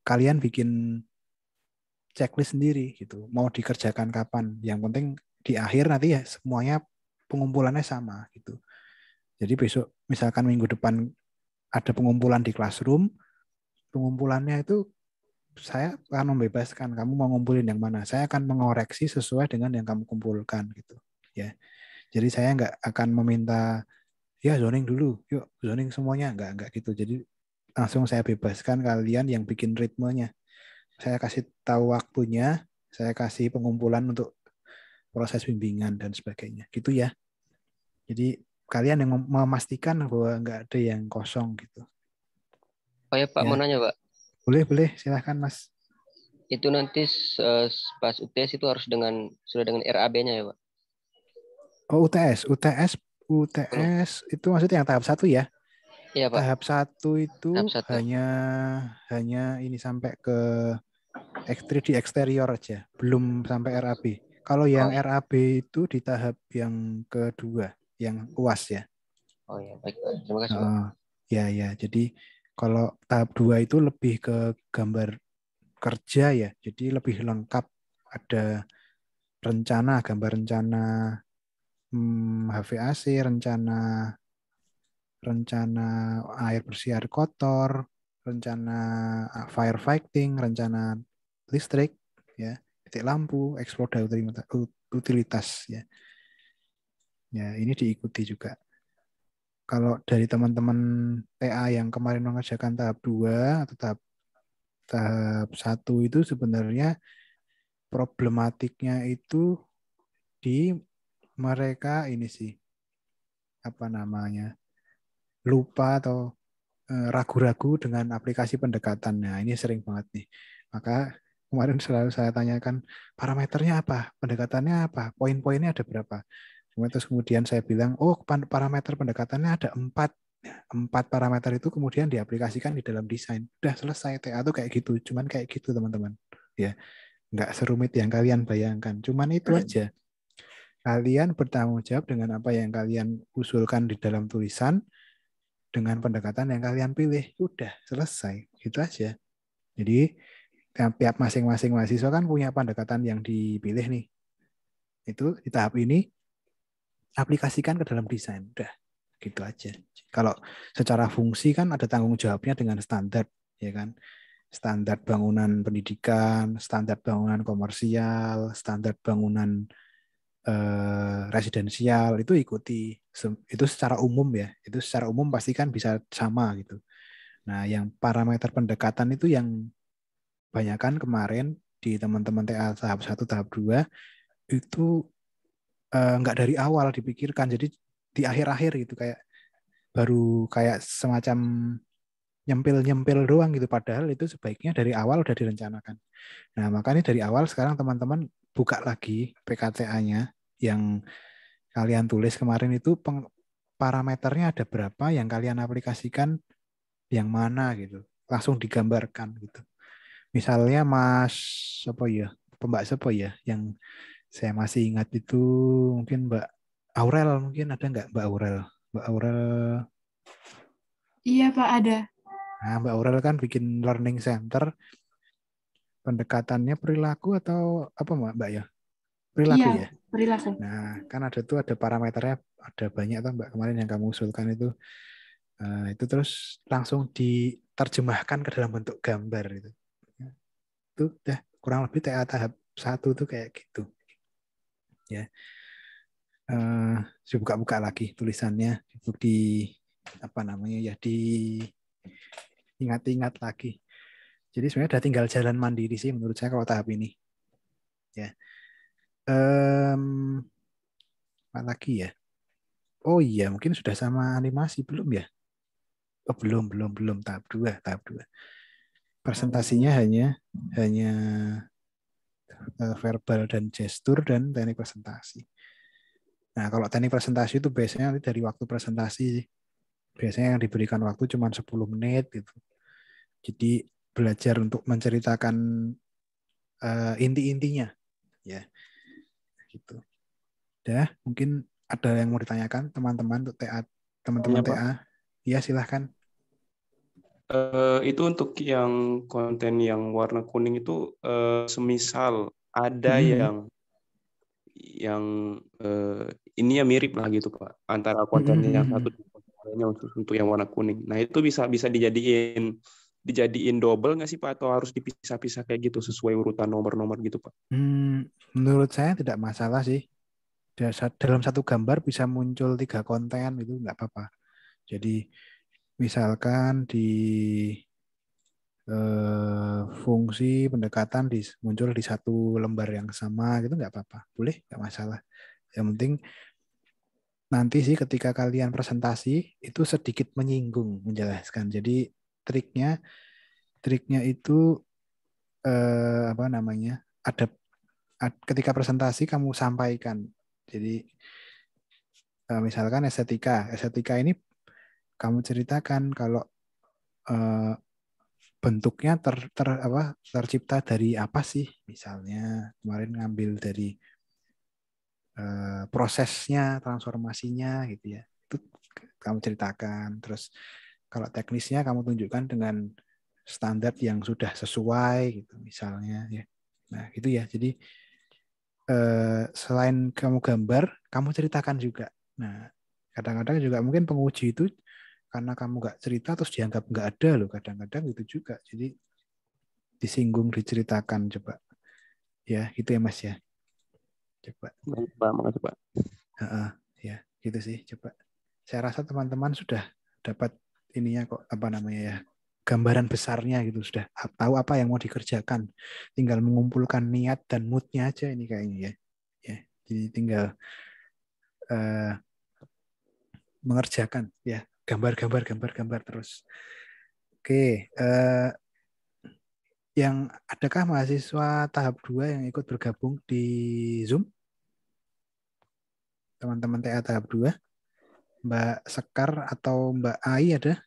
Kalian bikin checklist sendiri gitu. Mau dikerjakan kapan? Yang penting di akhir nanti ya semuanya pengumpulannya sama gitu. Jadi besok misalkan minggu depan ada pengumpulan di classroom, pengumpulannya itu saya akan membebaskan kamu mau ngumpulin yang mana. Saya akan mengoreksi sesuai dengan yang kamu kumpulkan gitu. Ya. Jadi saya nggak akan meminta ya zoning dulu, yuk zoning semuanya, nggak gitu. Jadi langsung saya bebaskan kalian yang bikin ritmenya. Saya kasih tahu waktunya, saya kasih pengumpulan untuk proses bimbingan dan sebagainya. Gitu ya. Jadi kalian yang memastikan bahwa nggak ada yang kosong gitu. Oh ya Pak, mau nanya Pak. Boleh, silahkan Mas. Itu nanti pas UTS itu harus sudah dengan RAB-nya ya Pak? Oh UTS itu maksudnya yang tahap 1 ya? Iya Pak. Tahap 1 itu tahap 1. hanya ini sampai ke 3D eksterior aja, belum sampai RAB. Kalau yang RAB itu di tahap yang kedua, yang UAS ya. Oh ya, baik Pak. Terima kasih Pak. Ya. Jadi kalau tahap 2 itu lebih ke gambar kerja ya. Jadi lebih lengkap, ada gambar rencana HVAC, rencana air bersih air kotor, rencana firefighting, rencana listrik, ya, titik lampu, eksploda utilitas, ya. Ya, ini diikuti juga. Kalau dari teman-teman TA yang kemarin mengerjakan tahap 2 atau tahap 1 itu sebenarnya problematiknya itu di mereka ini sih, apa namanya, lupa atau ragu-ragu dengan aplikasi pendekatan. Nah, ini sering banget nih. Maka kemarin selalu saya tanyakan, parameternya apa? Pendekatannya apa? Poin-poinnya ada berapa? Terus kemudian saya bilang, oh parameter pendekatannya ada 4. 4 parameter itu kemudian diaplikasikan di dalam desain. Udah selesai, TA tuh kayak gitu. Cuman kayak gitu teman-teman. Ya, nggak serumit yang kalian bayangkan. Cuman itu aja. Kalian bertanggung jawab dengan apa yang kalian usulkan di dalam tulisan, dengan pendekatan yang kalian pilih. Udah selesai. Gitu aja. Jadi tiap masing-masing mahasiswa kan punya pendekatan yang dipilih nih. Itu di tahap ini aplikasikan ke dalam desain. Udah, gitu aja. Kalau secara fungsi kan ada tanggung jawabnya dengan standar, ya kan? Standar bangunan pendidikan, standar bangunan komersial, standar bangunan residensial, itu ikuti. Itu secara umum ya. Itu secara umum pasti kan bisa sama gitu. Nah, yang parameter pendekatan itu yang banyakkan kemarin di teman-teman TA tahap 1, tahap 2 itu nggak dari awal dipikirkan, jadi di akhir-akhir gitu, kayak baru kayak semacam nyempil-nyempil doang gitu, padahal itu sebaiknya dari awal udah direncanakan. Nah, makanya dari awal sekarang teman-teman buka lagi PKTA-nya yang kalian tulis kemarin itu, parameternya ada berapa yang kalian aplikasikan yang mana gitu, langsung digambarkan gitu. Misalnya Mas Mbak siapa ya yang saya masih ingat itu, mungkin Mbak Aurel, mungkin ada nggak Mbak Aurel? Mbak Aurel. Iya Pak, ada. Nah, Mbak Aurel kan bikin learning center, pendekatannya perilaku atau apa Mbak ya? Perilaku Iya, ya? perilaku. Nah, kan ada parameternya, ada banyak tuh Mbak kemarin yang kamu usulkan itu. Itu terus langsung diterjemahkan ke dalam bentuk gambar itu. Itu udah kurang lebih TA tahap 1 tuh kayak gitu. Ya. Saya buka-buka lagi tulisannya, di apa namanya ya, di ingat-ingat lagi. Jadi sebenarnya udah tinggal jalan mandiri sih menurut saya kalau tahap ini. Ya. Apa lagi ya? Oh iya, mungkin sudah sama animasi belum ya? Oh, belum tahap 2. Presentasinya hanya verbal dan gestur dan teknik presentasi. Nah, kalau teknik presentasi itu biasanya nanti dari waktu presentasi, biasanya yang diberikan waktu cuma 10 menit gitu. Jadi belajar untuk menceritakan inti-intinya, ya, gitu. Dah, mungkin ada yang mau ditanyakan teman-teman untuk TA, teman-teman Iya, Pak. TA? Iya, silahkan. Itu untuk yang konten yang warna kuning itu, semisal ada yang ini ya mirip lah gitu Pak, antara konten yang satu dan konten lainnya untuk yang warna kuning. Nah itu bisa dijadiin double nggak sih Pak, atau harus dipisah-pisah kayak gitu sesuai urutan nomor-nomor gitu Pak? Menurut saya tidak masalah sih. Dalam satu gambar bisa muncul 3 konten, itu nggak apa-apa. Jadi misalkan di fungsi pendekatan muncul di satu lembar yang sama gitu, nggak apa-apa, boleh, nggak masalah. Yang penting nanti sih ketika kalian presentasi itu sedikit menyinggung, menjelaskan. Jadi triknya itu apa namanya, ada ketika presentasi kamu sampaikan. Jadi misalkan estetika ini kamu ceritakan kalau bentuknya tercipta dari apa sih? Misalnya kemarin ngambil dari prosesnya, transformasinya gitu ya. Itu kamu ceritakan. Terus kalau teknisnya kamu tunjukkan dengan standar yang sudah sesuai gitu misalnya ya. Nah, gitu ya. Jadi selain kamu gambar, kamu ceritakan juga. Nah, kadang-kadang juga mungkin penguji itu karena kamu nggak cerita terus dianggap nggak ada loh. Kadang-kadang gitu juga. Jadi disinggung, diceritakan coba. Ya, gitu ya Mas ya. Coba. Baik, Pak. Makasih, Pak. Ya, gitu sih. Coba. Saya rasa teman-teman sudah dapat ininya kok, apa namanya ya, gambaran besarnya gitu, sudah tahu apa yang mau dikerjakan. Tinggal mengumpulkan niat dan moodnya aja ini kayaknya ya. Ya, jadi tinggal mengerjakan ya, gambar terus. Oke, yang adakah mahasiswa tahap 2 yang ikut bergabung di Zoom? Teman-teman TA tahap 2? Mbak Sekar atau Mbak Ai ada?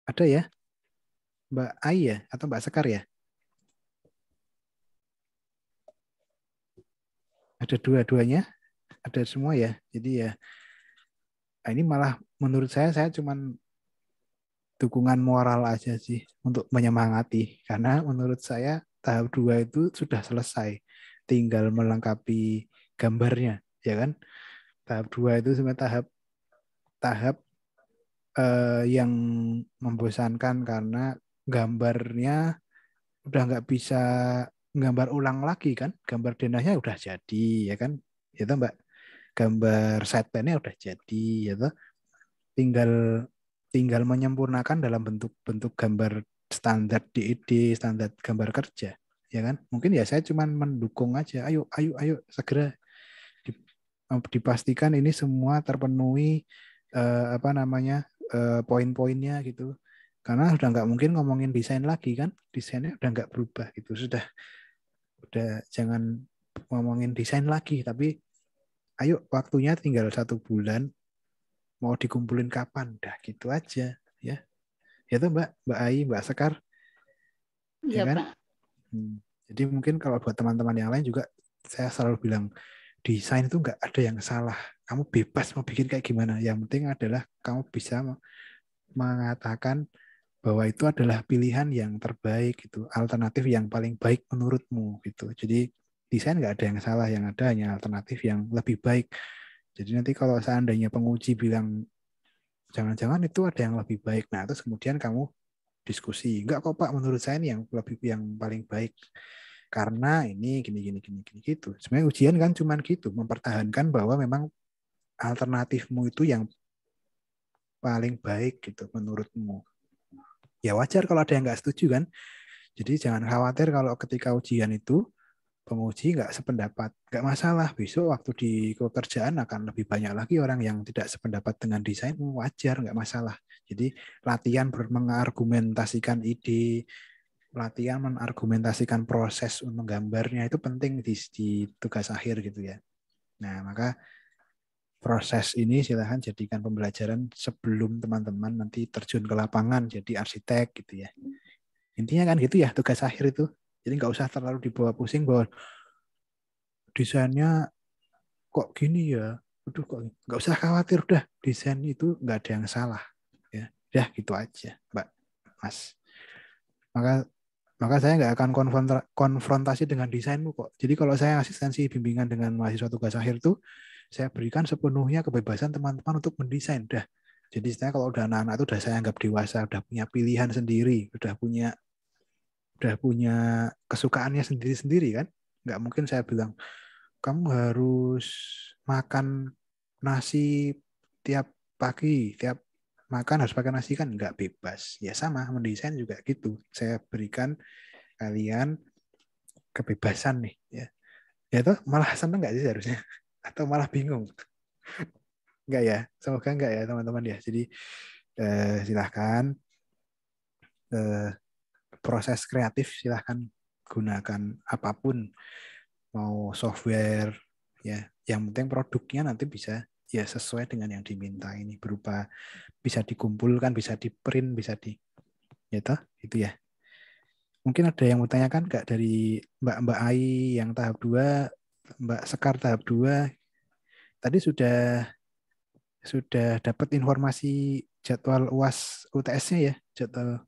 Ada ya? Mbak Ai ya? Atau Mbak Sekar ya? Ada dua-duanya? Ada semua ya? Jadi ya, ini malah menurut saya cuman dukungan moral aja sih untuk menyemangati. Karena menurut saya tahap 2 itu sudah selesai. Tinggal melengkapi gambarnya, ya kan? Tahap 2 itu sebenarnya tahap yang membosankan karena gambarnya udah nggak bisa gambar ulang lagi kan? Gambar denahnya udah jadi, ya kan? Ya toh, Mbak. Gambar sideplannya udah jadi, ya toh. Tinggal menyempurnakan dalam bentuk gambar standar DED, standar gambar kerja, ya kan? Mungkin ya saya cuman mendukung aja. Ayo segera dipastikan ini semua terpenuhi poin-poinnya gitu. Karena sudah nggak mungkin ngomongin desain lagi kan? Desainnya udah nggak berubah gitu. Udah jangan ngomongin desain lagi, tapi ayo waktunya tinggal 1 bulan. Mau dikumpulin kapan? Dah gitu aja ya. Ya tuh Mbak Ai, Mbak Sekar. Ya Iya, kan? Pak. Jadi mungkin kalau buat teman-teman yang lain juga saya selalu bilang desain itu nggak ada yang salah. Kamu bebas mau bikin kayak gimana. Yang penting adalah kamu bisa mengatakan bahwa itu adalah pilihan yang terbaik gitu, alternatif yang paling baik menurutmu gitu. Jadi desain nggak ada yang salah, yang ada hanya alternatif yang lebih baik. Jadi nanti kalau seandainya penguji bilang jangan-jangan itu ada yang lebih baik, nah terus kemudian kamu diskusi, enggak kok Pak, menurut saya ini yang paling baik karena ini gini gitu. Sebenarnya ujian kan cuman gitu, mempertahankan bahwa memang alternatifmu itu yang paling baik gitu menurutmu. Ya wajar kalau ada yang nggak setuju kan. Jadi jangan khawatir kalau ketika ujian itu penguji nggak sependapat, nggak masalah. Besok waktu di pekerjaan akan lebih banyak lagi orang yang tidak sependapat dengan desain, wajar, nggak masalah. Jadi latihan mengargumentasikan ide, latihan menargumentasikan proses untuk gambarnya itu penting di tugas akhir gitu ya. Nah maka proses ini silahkan jadikan pembelajaran sebelum teman-teman nanti terjun ke lapangan jadi arsitek gitu ya. Intinya kan gitu ya tugas akhir itu. Jadi nggak usah terlalu dibawa pusing bahwa desainnya kok gini ya. Aduh kok nggak usah khawatir, udah desain itu nggak ada yang salah. Ya gitu aja, Mbak, Mas. Maka saya nggak akan konfrontasi dengan desainmu kok. Jadi kalau saya asistensi bimbingan dengan mahasiswa tugas akhir itu, saya berikan sepenuhnya kebebasan teman-teman untuk mendesain. Dah. Jadi saya kalau udah anak-anak itu udah saya anggap dewasa, udah punya pilihan sendiri, udah punya kesukaannya sendiri-sendiri kan. Nggak mungkin saya bilang, kamu harus makan nasi tiap pagi, tiap makan harus pakai nasi, kan nggak bebas. Ya sama, mendesain juga gitu. Saya berikan kalian kebebasan nih. Ya itu malah seneng nggak sih harusnya? Atau malah bingung? Nggak ya? Semoga nggak ya teman-teman ya. Jadi silahkan proses kreatif silahkan gunakan apapun, mau software ya, yang penting produknya nanti bisa ya sesuai dengan yang diminta ini, berupa bisa dikumpulkan, bisa di print, bisa di gitu ya. Mungkin ada yang mau tanyakan nggak dari Mbak Ai yang tahap 2, Mbak Sekar tahap 2? Tadi sudah dapat informasi jadwal UAS UTS-nya ya, jadwal.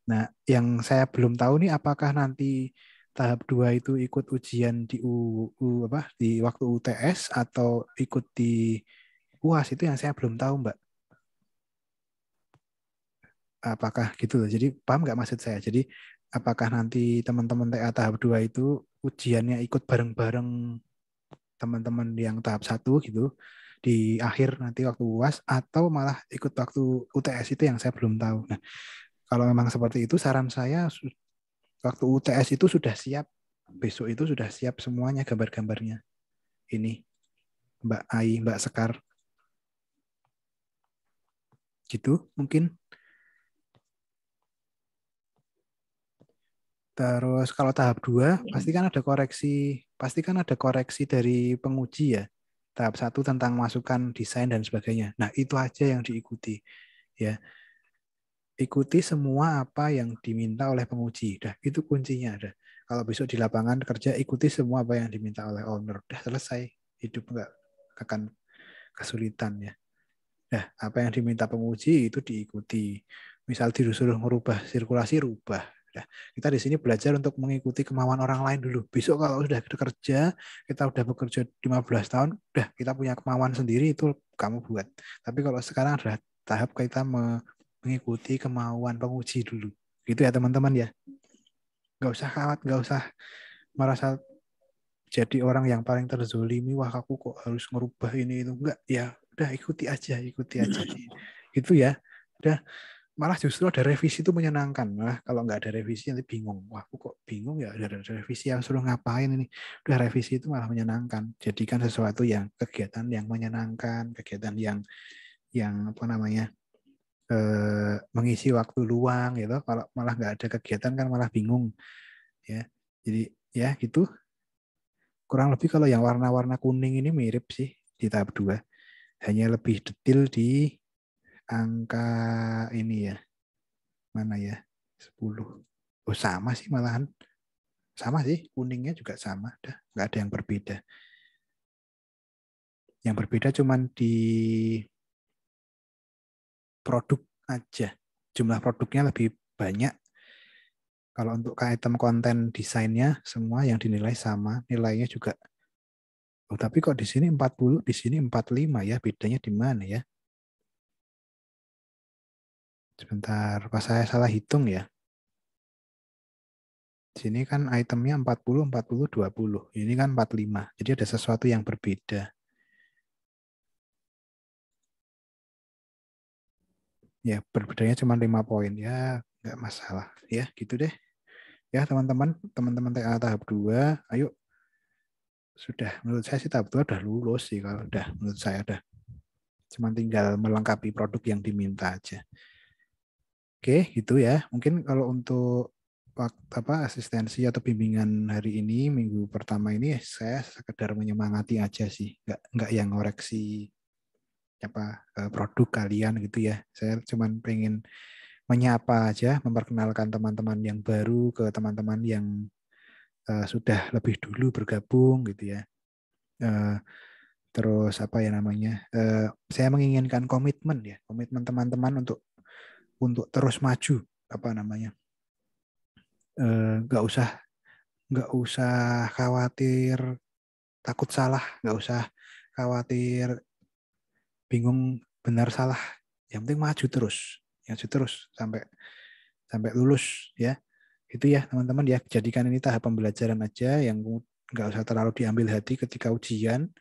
Nah, yang saya belum tahu nih apakah nanti tahap 2 itu ikut ujian di di waktu UTS atau ikut di UAS, itu yang saya belum tahu, Mbak. Apakah gitu loh. Jadi paham nggak maksud saya? Jadi apakah nanti teman-teman TA tahap 2 itu ujiannya ikut bareng-bareng teman-teman yang tahap 1 gitu di akhir nanti waktu UAS, atau malah ikut waktu UTS, itu yang saya belum tahu. Nah, kalau memang seperti itu, saran saya waktu UTS itu sudah siap, besok itu sudah siap semuanya gambar-gambarnya. Ini Mbak Ai, Mbak Sekar. Gitu mungkin. Terus kalau tahap 2 pasti kan ada koreksi dari penguji ya. Tahap 1 tentang masukan desain dan sebagainya. Nah, itu aja yang diikuti ya. Ikuti semua apa yang diminta oleh penguji. Dah, itu kuncinya. Dah. Kalau besok di lapangan kerja, ikuti semua apa yang diminta oleh owner. Dah selesai. Hidup nggak akan kesulitan ya. Dah, apa yang diminta penguji itu diikuti. Misal disuruh merubah sirkulasi, rubah. Nah, kita di sini belajar untuk mengikuti kemauan orang lain dulu. Besok kalau sudah kerja, kita udah bekerja 15 tahun, udah kita punya kemauan sendiri, itu kamu buat. Tapi kalau sekarang adalah tahap kita mengikuti kemauan penguji dulu. Gitu ya teman-teman ya. Nggak usah khawatir, nggak usah merasa jadi orang yang paling terzolimi, wah aku kok harus ngerubah ini itu. Enggak, ya udah ikuti aja. Gitu ya. Udah. Malah justru ada revisi itu menyenangkan. Malah kalau nggak ada revisi nanti bingung. Wah, aku kok bingung ya, ada revisi yang suruh ngapain ini. Udah revisi itu malah menyenangkan. Jadikan sesuatu yang kegiatan yang menyenangkan, kegiatan yang apa namanya? Mengisi waktu luang gitu. Kalau malah nggak ada kegiatan kan malah bingung. Ya. Jadi ya gitu. Kurang lebih kalau yang warna-warna kuning ini mirip sih di tahap 2. Hanya lebih detail di angka ini ya. Mana ya? 10. Oh, sama sih malahan. Sama sih, kuningnya juga sama. Dah, nggak ada yang berbeda. Yang berbeda cuman di produk aja. Jumlah produknya lebih banyak. Kalau untuk item konten desainnya semua yang dinilai sama, nilainya juga. Oh, tapi kok di sini 40, di sini 45 ya, bedanya di mana ya? Sebentar, pas saya salah hitung ya. Di sini kan itemnya 40, 40, 20. Ini kan 45. Jadi ada sesuatu yang berbeda. Ya, berbedanya cuma 5 poin. Ya, nggak masalah. Ya, gitu deh. Ya, teman-teman TA tahap 2, ayo. Sudah, menurut saya sih tahap 2 udah lulus sih. Kalau udah, menurut saya udah. Cuma tinggal melengkapi produk yang diminta aja. Oke, gitu ya. Mungkin kalau untuk asistensi atau bimbingan hari ini, minggu pertama ini, saya sekedar menyemangati aja sih. Nggak yang ngoreksi produk kalian gitu ya. Saya cuma pengen menyapa aja, memperkenalkan teman-teman yang baru ke teman-teman yang sudah lebih dulu bergabung gitu ya. Terus apa ya namanya? Saya menginginkan komitmen teman-teman untuk terus maju, apa namanya? Nggak usah khawatir takut salah, nggak usah khawatir bingung benar salah. Yang penting maju terus sampai lulus ya. Itu ya teman-teman ya, jadikan ini tahap pembelajaran aja, yang nggak usah terlalu diambil hati ketika ujian.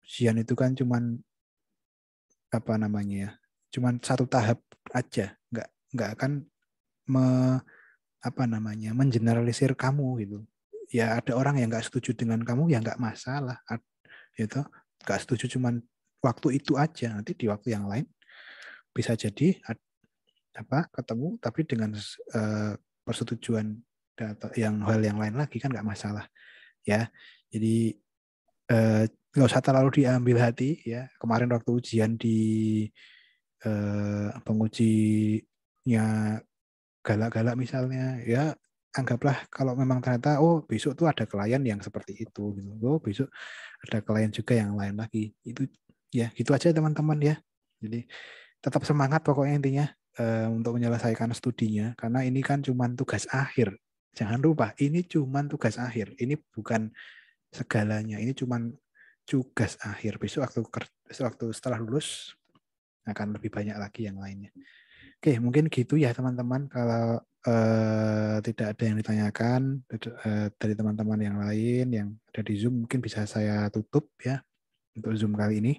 Ujian itu kan cuman apa namanya ya, cuman satu tahap aja, nggak akan mengeneralisir kamu gitu. Ya ada orang yang nggak setuju dengan kamu, ya nggak masalah, gitu. Nggak setuju cuman waktu itu aja, nanti di waktu yang lain bisa jadi ketemu tapi dengan persetujuan yang hal yang lain lagi, kan nggak masalah ya. Jadi nggak usah terlalu diambil hati ya. Kemarin waktu ujian di pengujinya galak-galak misalnya ya, anggaplah kalau memang ternyata besok tuh ada klien yang seperti itu gitu. Besok ada klien juga yang lain lagi. Itu ya gitu aja teman-teman ya. Jadi tetap semangat pokoknya intinya untuk menyelesaikan studinya, karena ini kan cuma tugas akhir. Jangan lupa, ini cuman tugas akhir. Ini bukan segalanya. Ini cuman tugas akhir. Besok waktu setelah lulus akan lebih banyak lagi yang lainnya. Oke, mungkin gitu ya teman-teman. Kalau tidak ada yang ditanyakan dari teman-teman yang lain yang ada di Zoom, mungkin bisa saya tutup ya untuk Zoom kali ini.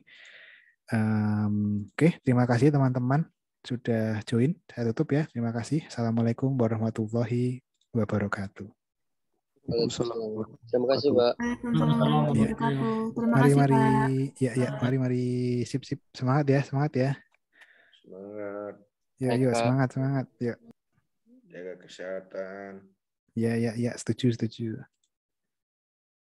Oke, terima kasih teman-teman sudah join. Saya tutup ya. Terima kasih. Assalamualaikum warahmatullahi wabarakatuh. Waalaikumsalam. Terima kasih, Pak. Waalaikumsalam warahmatullahi Ya. wabarakatuh. Terima Mari, kasih, mari. Pak. Ya, mari. Sip. Semangat ya. Semangat. Yuk, semangat. Yuk. Jaga kesehatan. Ya, setuju.